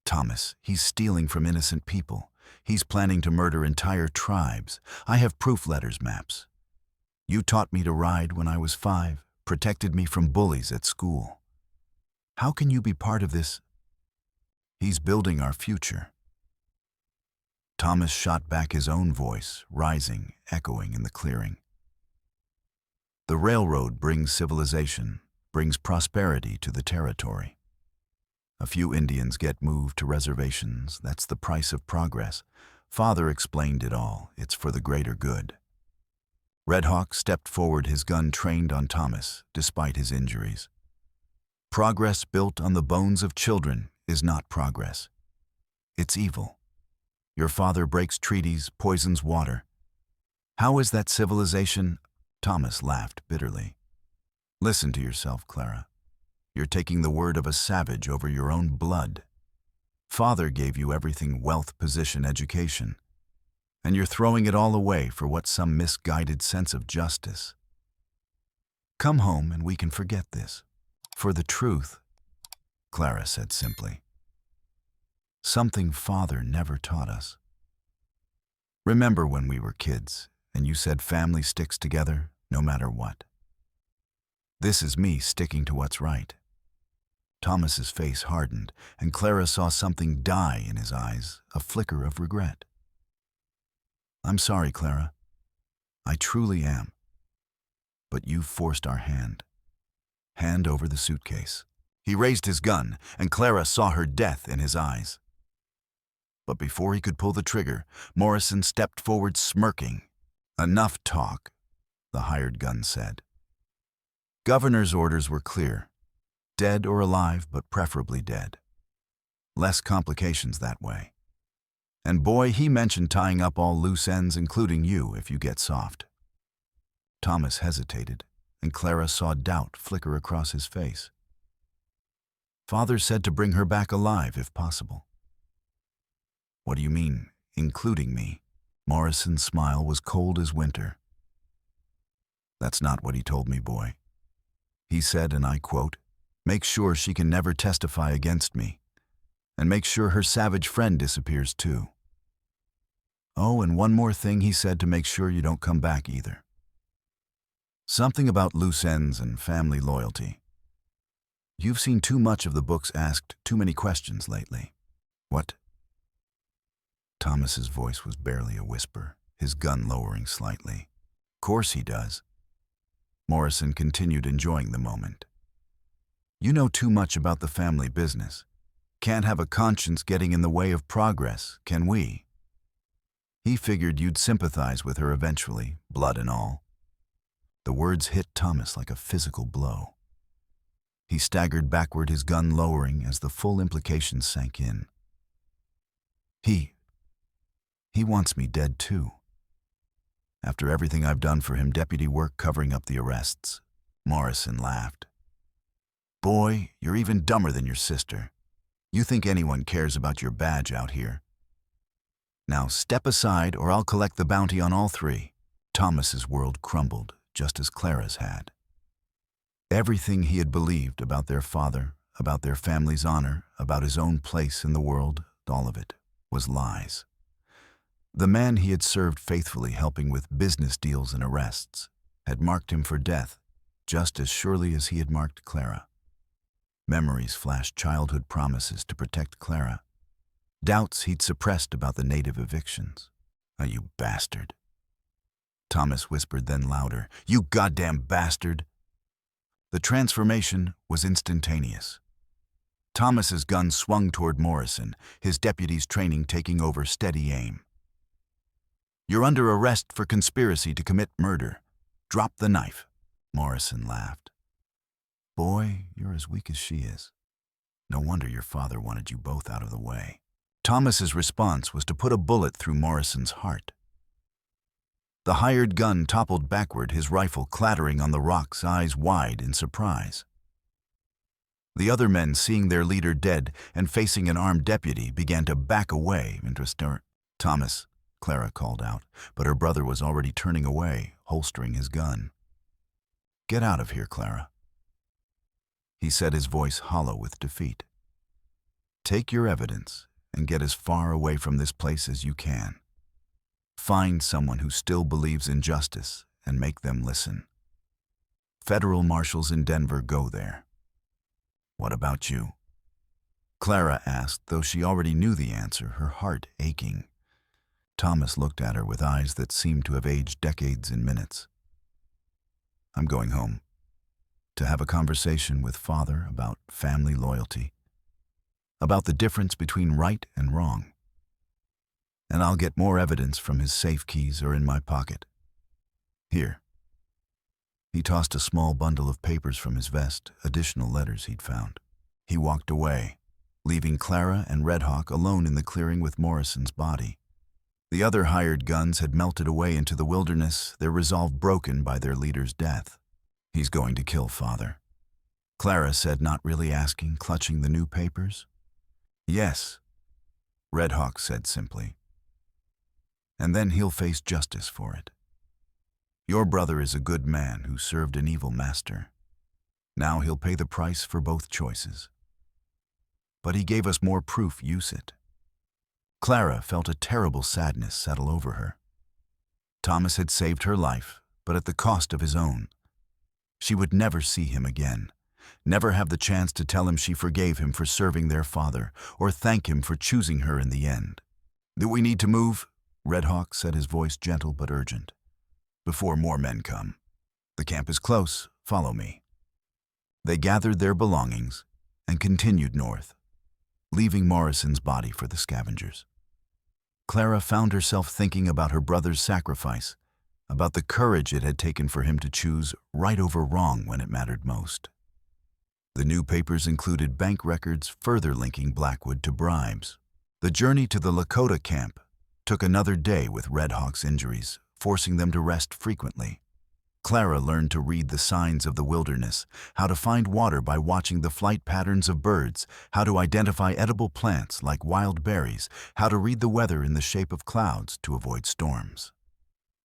Thomas, he's stealing from innocent people. He's planning to murder entire tribes. I have proof letters, maps. You taught me to ride when I was 5, protected me from bullies at school. How can you be part of this? He's building our future. Thomas shot back his own voice, rising, echoing in the clearing. The railroad brings civilization, brings prosperity to the territory. A few Indians get moved to reservations. That's the price of progress. Father explained it all. It's for the greater good. Red Hawk stepped forward, his gun trained on Thomas, despite his injuries. Progress built on the bones of children is not progress. It's evil. Your father breaks treaties, poisons water. How is that civilization? Thomas laughed bitterly. Listen to yourself, Clara. You're taking the word of a savage over your own blood. Father gave you everything: wealth, position, education. And you're throwing it all away for what? Some misguided sense of justice. Come home and we can forget this. For the truth, Clara said simply. Something Father never taught us. Remember when we were kids and you said family sticks together no matter what? This is me sticking to what's right. Thomas's face hardened, and Clara saw something die in his eyes, a flicker of regret. I'm sorry, Clara. I truly am. But you've forced our hand. Hand over the suitcase. He raised his gun, and Clara saw her death in his eyes. But before he could pull the trigger, Morrison stepped forward, smirking. Enough talk, the hired gun said. Governor's orders were clear. Dead or alive, but preferably dead. Less complications that way. And boy, he mentioned tying up all loose ends, including you, if you get soft. Thomas hesitated, and Clara saw doubt flicker across his face. Father said to bring her back alive if possible. What do you mean, including me? Morrison's smile was cold as winter. That's not what he told me, boy. He said, and I quote, "Make sure she can never testify against me, and make sure her savage friend disappears too. Oh, and one more thing he said, to make sure you don't come back either. Something about loose ends and family loyalty. You've seen too much of the books, asked too many questions lately." What? Thomas's voice was barely a whisper, his gun lowering slightly. Course he does. Morrison continued, enjoying the moment. You know too much about the family business. Can't have a conscience getting in the way of progress, can we? He figured you'd sympathize with her eventually, blood and all. The words hit Thomas like a physical blow. He staggered backward, his gun lowering as the full implications sank in. He wants me dead too. After everything I've done for him, deputy work covering up the arrests. Morrison laughed. Boy, you're even dumber than your sister. You think anyone cares about your badge out here? Now step aside or I'll collect the bounty on all three. Thomas's world crumbled, just as Clara's had. Everything he had believed about their father, about their family's honor, about his own place in the world, all of it was lies. The man he had served faithfully, helping with business deals and arrests, had marked him for death, just as surely as he had marked Clara. Memories flashed, childhood promises to protect Clara. Doubts he'd suppressed about the native evictions. Oh, you bastard. Thomas whispered, then louder. You goddamn bastard. The transformation was instantaneous. Thomas's gun swung toward Morrison, his deputy's training taking over, steady aim. You're under arrest for conspiracy to commit murder. Drop the knife. Morrison laughed. Boy, you're as weak as she is. No wonder your father wanted you both out of the way. Thomas's response was to put a bullet through Morrison's heart. The hired gun toppled backward, his rifle clattering on the rocks, eyes wide in surprise. The other men, seeing their leader dead and facing an armed deputy, began to back away. Thomas, Clara called out, but her brother was already turning away, holstering his gun. Get out of here, Clara. He said, his voice hollow with defeat. Take your evidence and get as far away from this place as you can. Find someone who still believes in justice and make them listen. Federal marshals in Denver, go there. "What about you?" Clara asked, though she already knew the answer, her heart aching. Thomas looked at her with eyes that seemed to have aged decades in minutes. "I'm going home to have a conversation with Father about family loyalty, about the difference between right and wrong. And I'll get more evidence from his safe keys or in my pocket. Here." He tossed a small bundle of papers from his vest, additional letters he'd found. He walked away, leaving Clara and Red Hawk alone in the clearing with Morrison's body. The other hired guns had melted away into the wilderness, their resolve broken by their leader's death. "He's going to kill Father," Clara said, not really asking, clutching the new papers. "Yes," Red Hawk said simply. "And then he'll face justice for it. Your brother is a good man who served an evil master. Now he'll pay the price for both choices. But he gave us more proof, use it." Clara felt a terrible sadness settle over her. Thomas had saved her life, but at the cost of his own. She would never see him again, never have the chance to tell him she forgave him for serving their father, or thank him for choosing her in the end. "Do we need to move?" Red Hawk said, his voice gentle but urgent. "Before more men come. The camp is close, follow me." They gathered their belongings and continued north, leaving Morrison's body for the scavengers. Clara found herself thinking about her brother's sacrifice, about the courage it had taken for him to choose right over wrong when it mattered most. The new papers included bank records further linking Blackwood to bribes. The journey to the Lakota camp took another day with Red Hawk's injuries, forcing them to rest frequently. Clara learned to read the signs of the wilderness, how to find water by watching the flight patterns of birds, how to identify edible plants like wild berries, how to read the weather in the shape of clouds to avoid storms.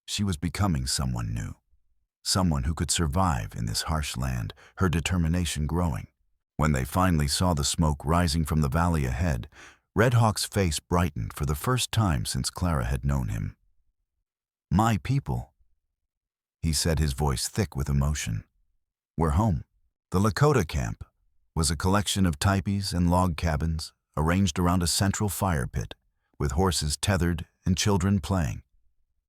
She was becoming someone new, someone who could survive in this harsh land, her determination growing. When they finally saw the smoke rising from the valley ahead, Red Hawk's face brightened for the first time since Clara had known him. "My people," he said, his voice thick with emotion. "We're home." The Lakota camp was a collection of teepees and log cabins arranged around a central fire pit, with horses tethered and children playing.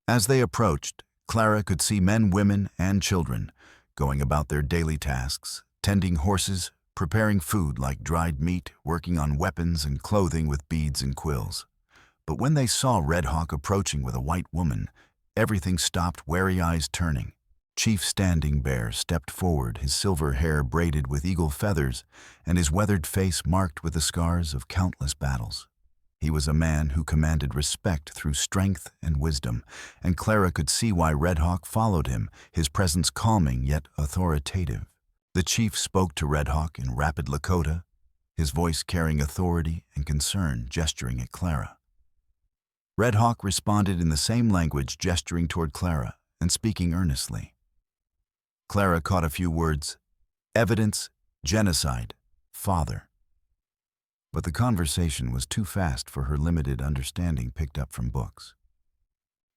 As they approached, Clara could see men, women, and children going about their daily tasks, tending horses, preparing food like dried meat, working on weapons and clothing with beads and quills. But when they saw Red Hawk approaching with a white woman, everything stopped, wary eyes turning. Chief Standing Bear stepped forward, his silver hair braided with eagle feathers and his weathered face marked with the scars of countless battles. He was a man who commanded respect through strength and wisdom, and Clara could see why Red Hawk followed him, his presence calming yet authoritative. The chief spoke to Red Hawk in rapid Lakota, his voice carrying authority and concern, gesturing at Clara. Red Hawk responded in the same language, gesturing toward Clara and speaking earnestly. Clara caught a few words: evidence, genocide, father. But the conversation was too fast for her limited understanding picked up from books.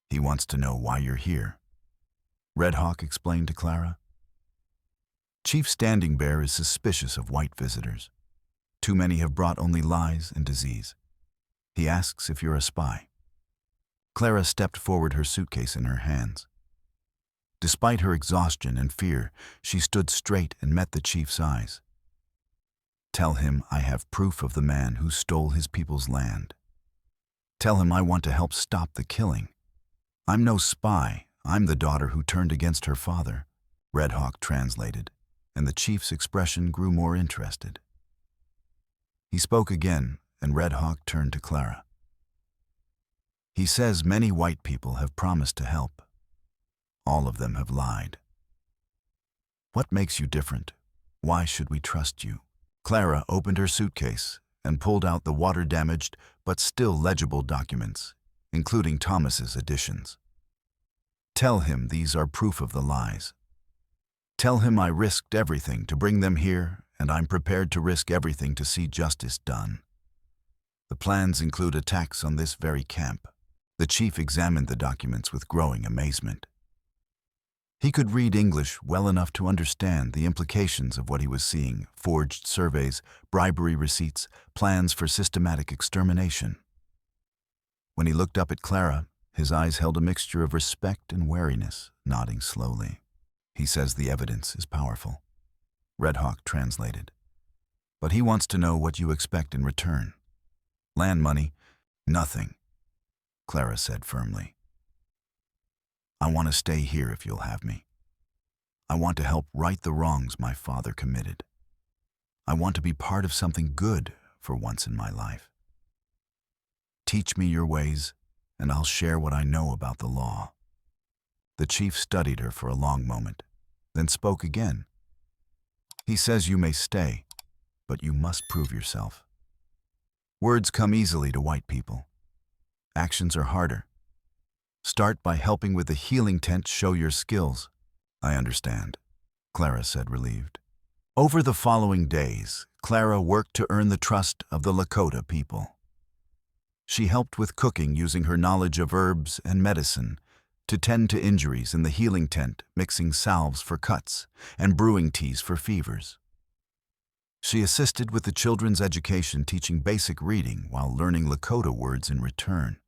"He wants to know why you're here," Red Hawk explained to Clara. "Chief Standing Bear is suspicious of white visitors. Too many have brought only lies and disease. He asks if you're a spy." Clara stepped forward, her suitcase in her hands. Despite her exhaustion and fear, she stood straight and met the chief's eyes. "Tell him I have proof of the man who stole his people's land. Tell him I want to help stop the killing. I'm no spy, I'm the daughter who turned against her father," Red Hawk translated, and the chief's expression grew more interested. He spoke again, and Red Hawk turned to Clara. "He says many white people have promised to help. All of them have lied. What makes you different? Why should we trust you?" Clara opened her suitcase and pulled out the water-damaged but still legible documents, including Thomas's additions. "Tell him these are proof of the lies. Tell him I risked everything to bring them here, and I'm prepared to risk everything to see justice done. The plans include attacks on this very camp." The chief examined the documents with growing amazement. He could read English well enough to understand the implications of what he was seeing: forged surveys, bribery receipts, plans for systematic extermination. When he looked up at Clara, his eyes held a mixture of respect and wariness, nodding slowly. "He says the evidence is powerful," Red Hawk translated. "But he wants to know what you expect in return." "Land money, nothing," Clara said firmly. "I want to stay here if you'll have me. I want to help right the wrongs my father committed. I want to be part of something good for once in my life. Teach me your ways, and I'll share what I know about the law." The chief studied her for a long moment, then spoke again. "He says you may stay, but you must prove yourself. Words come easily to white people. Actions are harder. Start by helping with the healing tent. Show your skills." "I understand," Clara said, relieved. Over the following days, Clara worked to earn the trust of the Lakota people. She helped with cooking using her knowledge of herbs and medicine to tend to injuries in the healing tent, mixing salves for cuts and brewing teas for fevers. She assisted with the children's education, teaching basic reading while learning Lakota words in return.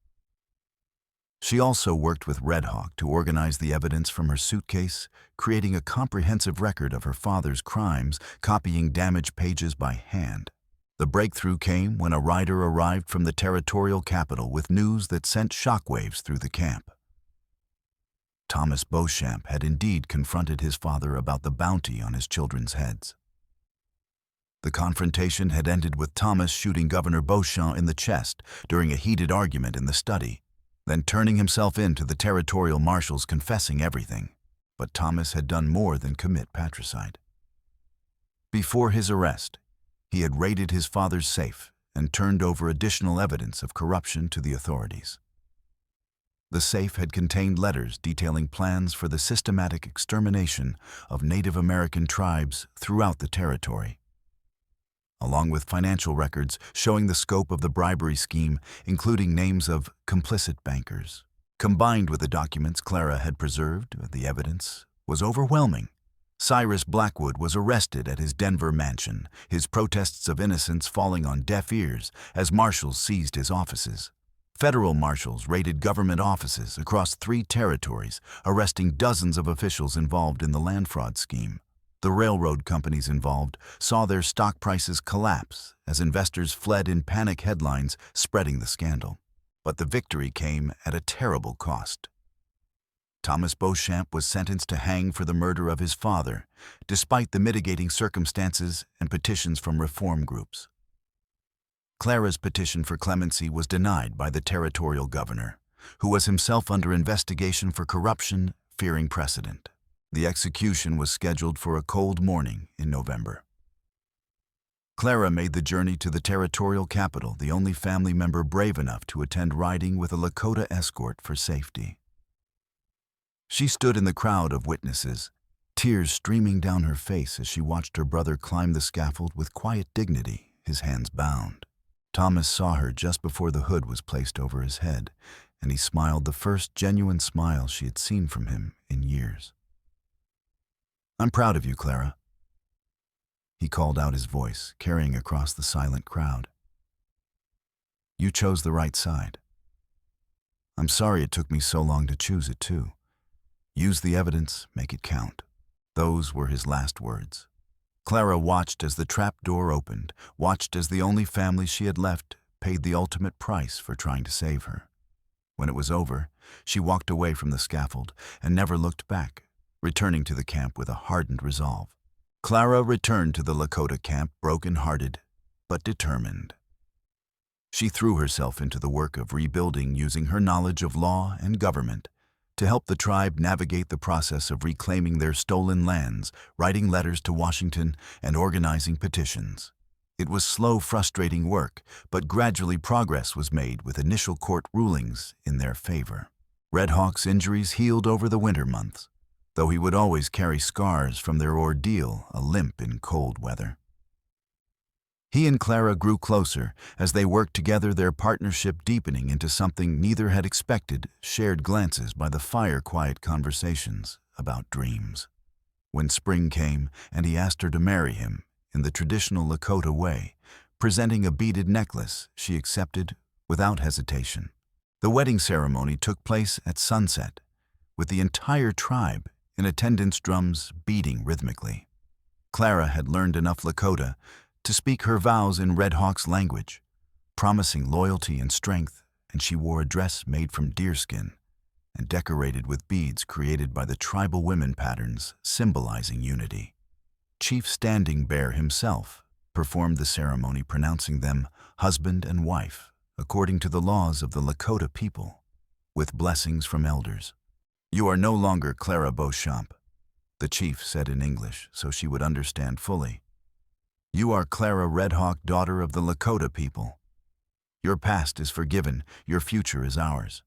She also worked with Red Hawk to organize the evidence from her suitcase, creating a comprehensive record of her father's crimes, copying damaged pages by hand. The breakthrough came when a rider arrived from the territorial capital with news that sent shockwaves through the camp. Thomas Beauchamp had indeed confronted his father about the bounty on his children's heads. The confrontation had ended with Thomas shooting Governor Beauchamp in the chest during a heated argument in the study, then turning himself in to the territorial marshals, confessing everything. But Thomas had done more than commit patricide. Before his arrest, he had raided his father's safe and turned over additional evidence of corruption to the authorities. The safe had contained letters detailing plans for the systematic extermination of Native American tribes throughout the territory, along with financial records showing the scope of the bribery scheme, including names of complicit bankers. Combined with the documents Clara had preserved, the evidence was overwhelming. Cyrus Blackwood was arrested at his Denver mansion, his protests of innocence falling on deaf ears as marshals seized his offices. Federal marshals raided government offices across 3 territories, arresting dozens of officials involved in the land fraud scheme. The railroad companies involved saw their stock prices collapse as investors fled in panic, headlines spreading the scandal. But the victory came at a terrible cost. Thomas Beauchamp was sentenced to hang for the murder of his father, despite the mitigating circumstances and petitions from reform groups. Clara's petition for clemency was denied by the territorial governor, who was himself under investigation for corruption, fearing precedent. The execution was scheduled for a cold morning in November. Clara made the journey to the territorial capital, the only family member brave enough to attend riding with a Lakota escort for safety. She stood in the crowd of witnesses, tears streaming down her face as she watched her brother climb the scaffold with quiet dignity, his hands bound. Thomas saw her just before the hood was placed over his head, and he smiled, the first genuine smile she had seen from him in years. "I'm proud of you, Clara," he called out, his voice carrying across the silent crowd. "You chose the right side. I'm sorry it took me so long to choose it, too. Use the evidence, make it count." Those were his last words. Clara watched as the trap door opened, watched as the only family she had left paid the ultimate price for trying to save her. When it was over, she walked away from the scaffold and never looked back, returning to the camp with a hardened resolve. Clara returned to the Lakota camp broken-hearted, but determined. She threw herself into the work of rebuilding using her knowledge of law and government to help the tribe navigate the process of reclaiming their stolen lands, writing letters to Washington, and organizing petitions. It was slow, frustrating work, but gradually progress was made with initial court rulings in their favor. Red Hawk's injuries healed over the winter months, though he would always carry scars from their ordeal, a limp in cold weather. He and Clara grew closer as they worked together, their partnership deepening into something neither had expected, shared glances by the fire, quiet conversations, about dreams. When spring came and he asked her to marry him in the traditional Lakota way, presenting a beaded necklace, she accepted without hesitation. The wedding ceremony took place at sunset, with the entire tribe in attendance, drums beating rhythmically. Clara had learned enough Lakota to speak her vows in Red Hawk's language, promising loyalty and strength, and she wore a dress made from deerskin and decorated with beads created by the tribal women patterns symbolizing unity. Chief Standing Bear himself performed the ceremony, pronouncing them husband and wife according to the laws of the Lakota people, with blessings from elders. "You are no longer Clara Beauchamp," the chief said in English so she would understand fully. "You are Clara Red Hawk, daughter of the Lakota people. Your past is forgiven, your future is ours.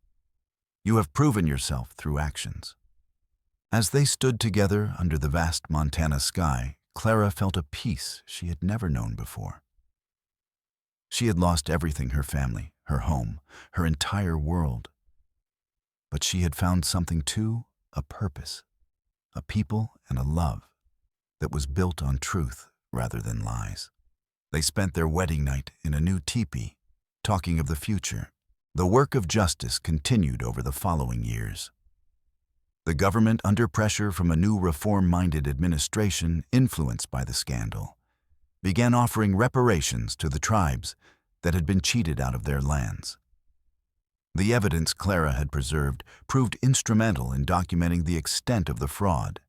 You have proven yourself through actions." As they stood together under the vast Montana sky, Clara felt a peace she had never known before. She had lost everything: her family, her home, her entire world. But she had found something too, a purpose, a people and a love that was built on truth rather than lies. They spent their wedding night in a new teepee, talking of the future. The work of justice continued over the following years. The government, under pressure from a new reform-minded administration influenced by the scandal, began offering reparations to the tribes that had been cheated out of their lands. The evidence Clara had preserved proved instrumental in documenting the extent of the fraud,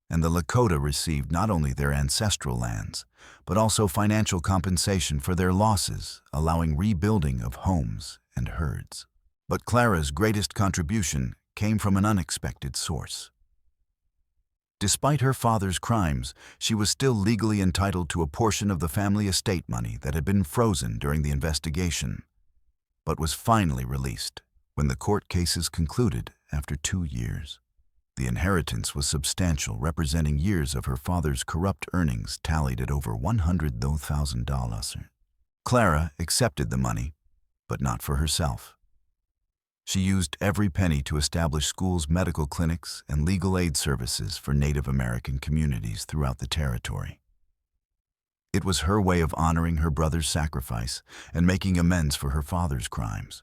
and the Lakota received not only their ancestral lands, but also financial compensation for their losses, allowing rebuilding of homes and herds. But Clara's greatest contribution came from an unexpected source. Despite her father's crimes, she was still legally entitled to a portion of the family estate money that had been frozen during the investigation, but was finally released when the court cases concluded after 2 years. The inheritance was substantial, representing years of her father's corrupt earnings tallied at over $100,000. Clara accepted the money, but not for herself. She used every penny to establish schools, medical clinics, and legal aid services for Native American communities throughout the territory. It was her way of honoring her brother's sacrifice and making amends for her father's crimes.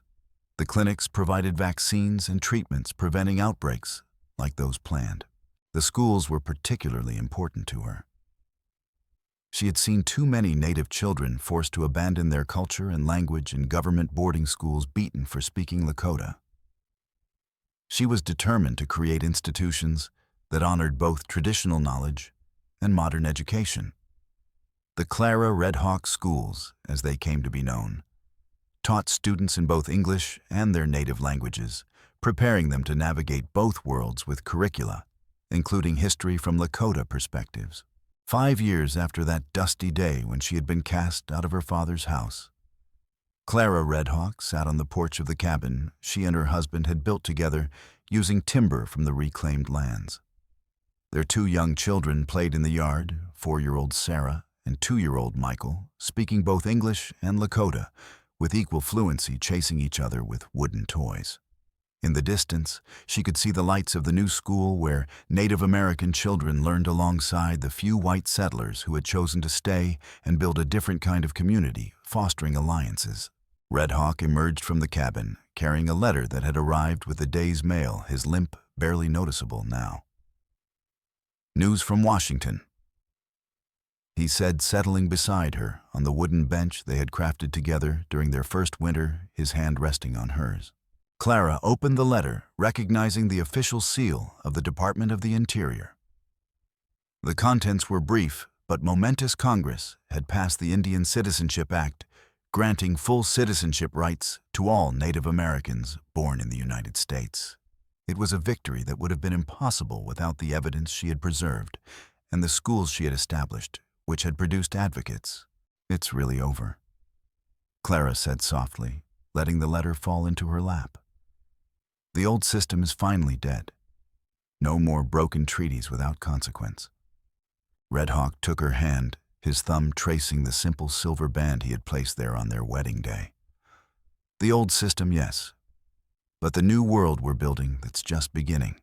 The clinics provided vaccines and treatments preventing outbreaks like those planned. The schools were particularly important to her. She had seen too many Native children forced to abandon their culture and language in government boarding schools, beaten for speaking Lakota. She was determined to create institutions that honored both traditional knowledge and modern education. The Clara Red Hawk schools, as they came to be known, taught students in both English and their native languages, preparing them to navigate both worlds with curricula, including history from Lakota perspectives. 5 years after that dusty day when she had been cast out of her father's house, Clara Red Hawk sat on the porch of the cabin she and her husband had built together using timber from the reclaimed lands. Their 2 young children played in the yard, 4-year-old Sarah and 2-year-old Michael, speaking both English and Lakota with equal fluency, chasing each other with wooden toys. In the distance, she could see the lights of the new school where Native American children learned alongside the few white settlers who had chosen to stay and build a different kind of community, fostering alliances. Red Hawk emerged from the cabin, carrying a letter that had arrived with the day's mail, his limp barely noticeable now. "News from Washington," he said, settling beside her on the wooden bench they had crafted together during their first winter, his hand resting on hers. Clara opened the letter, recognizing the official seal of the Department of the Interior. The contents were brief but momentous. Congress had passed the Indian Citizenship Act, granting full citizenship rights to all Native Americans born in the United States. It was a victory that would have been impossible without the evidence she had preserved and the schools she had established, which had produced advocates. "It's really over," Clara said softly, letting the letter fall into her lap. "The old system is finally dead. No more broken treaties without consequence." Red Hawk took her hand, his thumb tracing the simple silver band he had placed there on their wedding day. "The old system, yes, but the new world we're building that's just beginning.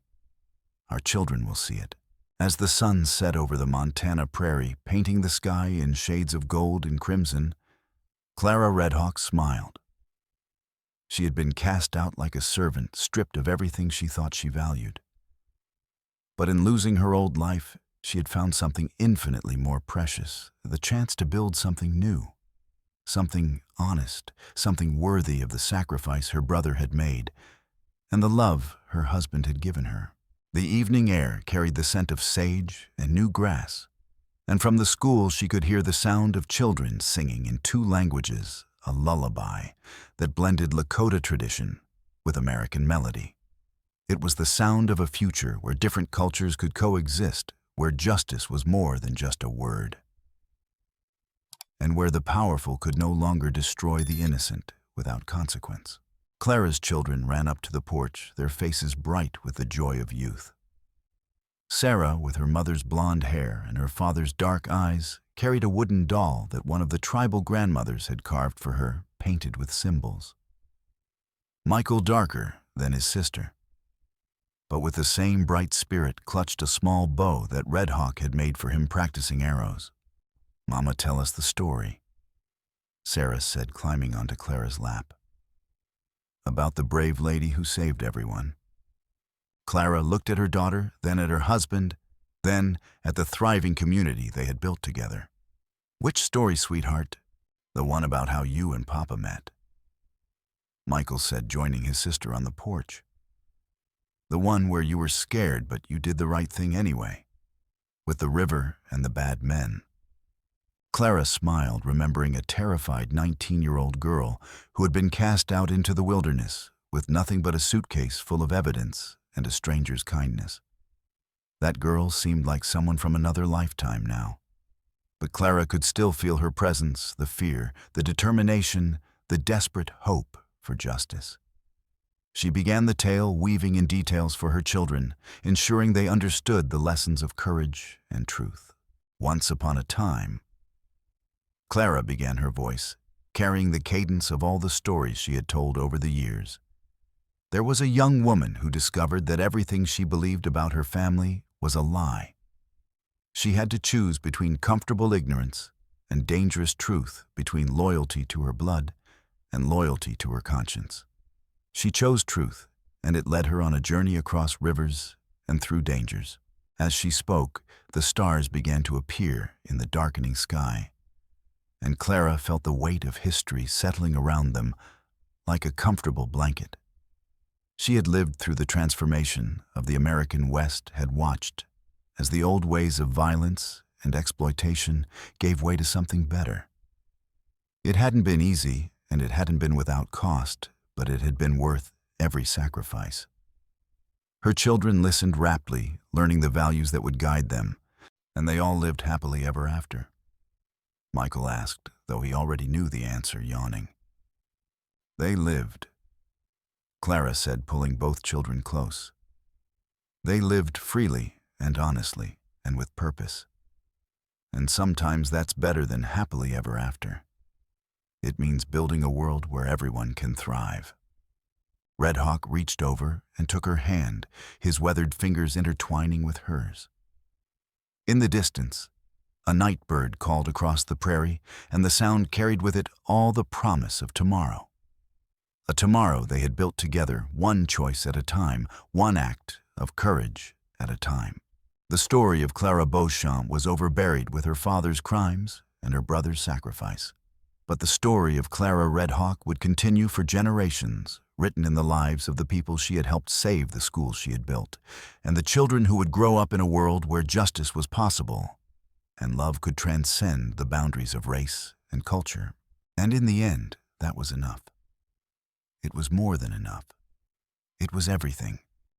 Our children will see it. As the sun set over the Montana prairie, painting the sky in shades of gold and crimson, Clara Redhawk smiled. She had been cast out like a servant, stripped of everything she thought she valued. But in losing her old life, she had found something infinitely more precious, the chance to build something new. Something honest, something worthy of the sacrifice her brother had made, and the love her husband had given her. The evening air carried the scent of sage and new grass, and from the school she could hear the sound of children singing in 2 languages, a lullaby that blended Lakota tradition with American melody. It was the sound of a future where different cultures could coexist, where justice was more than just a word, and where the powerful could no longer destroy the innocent without consequence. Clara's children ran up to the porch, their faces bright with the joy of youth. Sarah, with her mother's blonde hair and her father's dark eyes, carried a wooden doll that one of the tribal grandmothers had carved for her, painted with symbols. Michael, darker than his sister, but with the same bright spirit, clutched a small bow that Redhawk had made for him practicing arrows. "Mama, tell us the story," Sarah said, climbing onto Clara's lap. "About the brave lady who saved everyone." Clara looked at her daughter, then at her husband, then at the thriving community they had built together. "Which story, sweetheart?" "The one about how you and Papa met," Michael said, joining his sister on the porch. "The one where you were scared, but you did the right thing anyway, with the river and the bad men." Clara smiled, remembering a terrified 19-year-old girl who had been cast out into the wilderness with nothing but a suitcase full of evidence and a stranger's kindness. That girl seemed like someone from another lifetime now. But Clara could still feel her presence, the fear, the determination, the desperate hope for justice. She began the tale, weaving in details for her children, ensuring they understood the lessons of courage and truth. Once upon a time, Clara began her voice, carrying the cadence of all the stories she had told over the years. There was a young woman who discovered that everything she believed about her family was a lie. She had to choose between comfortable ignorance and dangerous truth, between loyalty to her blood and loyalty to her conscience. She chose truth, and it led her on a journey across rivers and through dangers. As she spoke, the stars began to appear in the darkening sky, and Clara felt the weight of history settling around them like a comfortable blanket. She had lived through the transformation of the American West, had watched as the old ways of violence and exploitation gave way to something better. It hadn't been easy, and it hadn't been without cost, but it had been worth every sacrifice. Her children listened raptly, learning the values that would guide them, and they all lived happily ever after. Michael asked, though he already knew the answer, yawning. "They lived," Clara said, pulling both children close. "They lived freely and honestly and with purpose. And sometimes that's better than happily ever after. It means building a world where everyone can thrive." Redhawk reached over and took her hand, his weathered fingers intertwining with hers. In the distance, a night bird called across the prairie, and the sound carried with it all the promise of tomorrow. A tomorrow they had built together, one choice at a time, one act of courage at a time. The story of Clara Beauchamp was overburied with her father's crimes and her brother's sacrifice. But the story of Clara Redhawk would continue for generations, written in the lives of the people she had helped save the school she had built, and the children who would grow up in a world where justice was possible and love could transcend the boundaries of race and culture. And in the end, that was enough. It was more than enough. It was everything.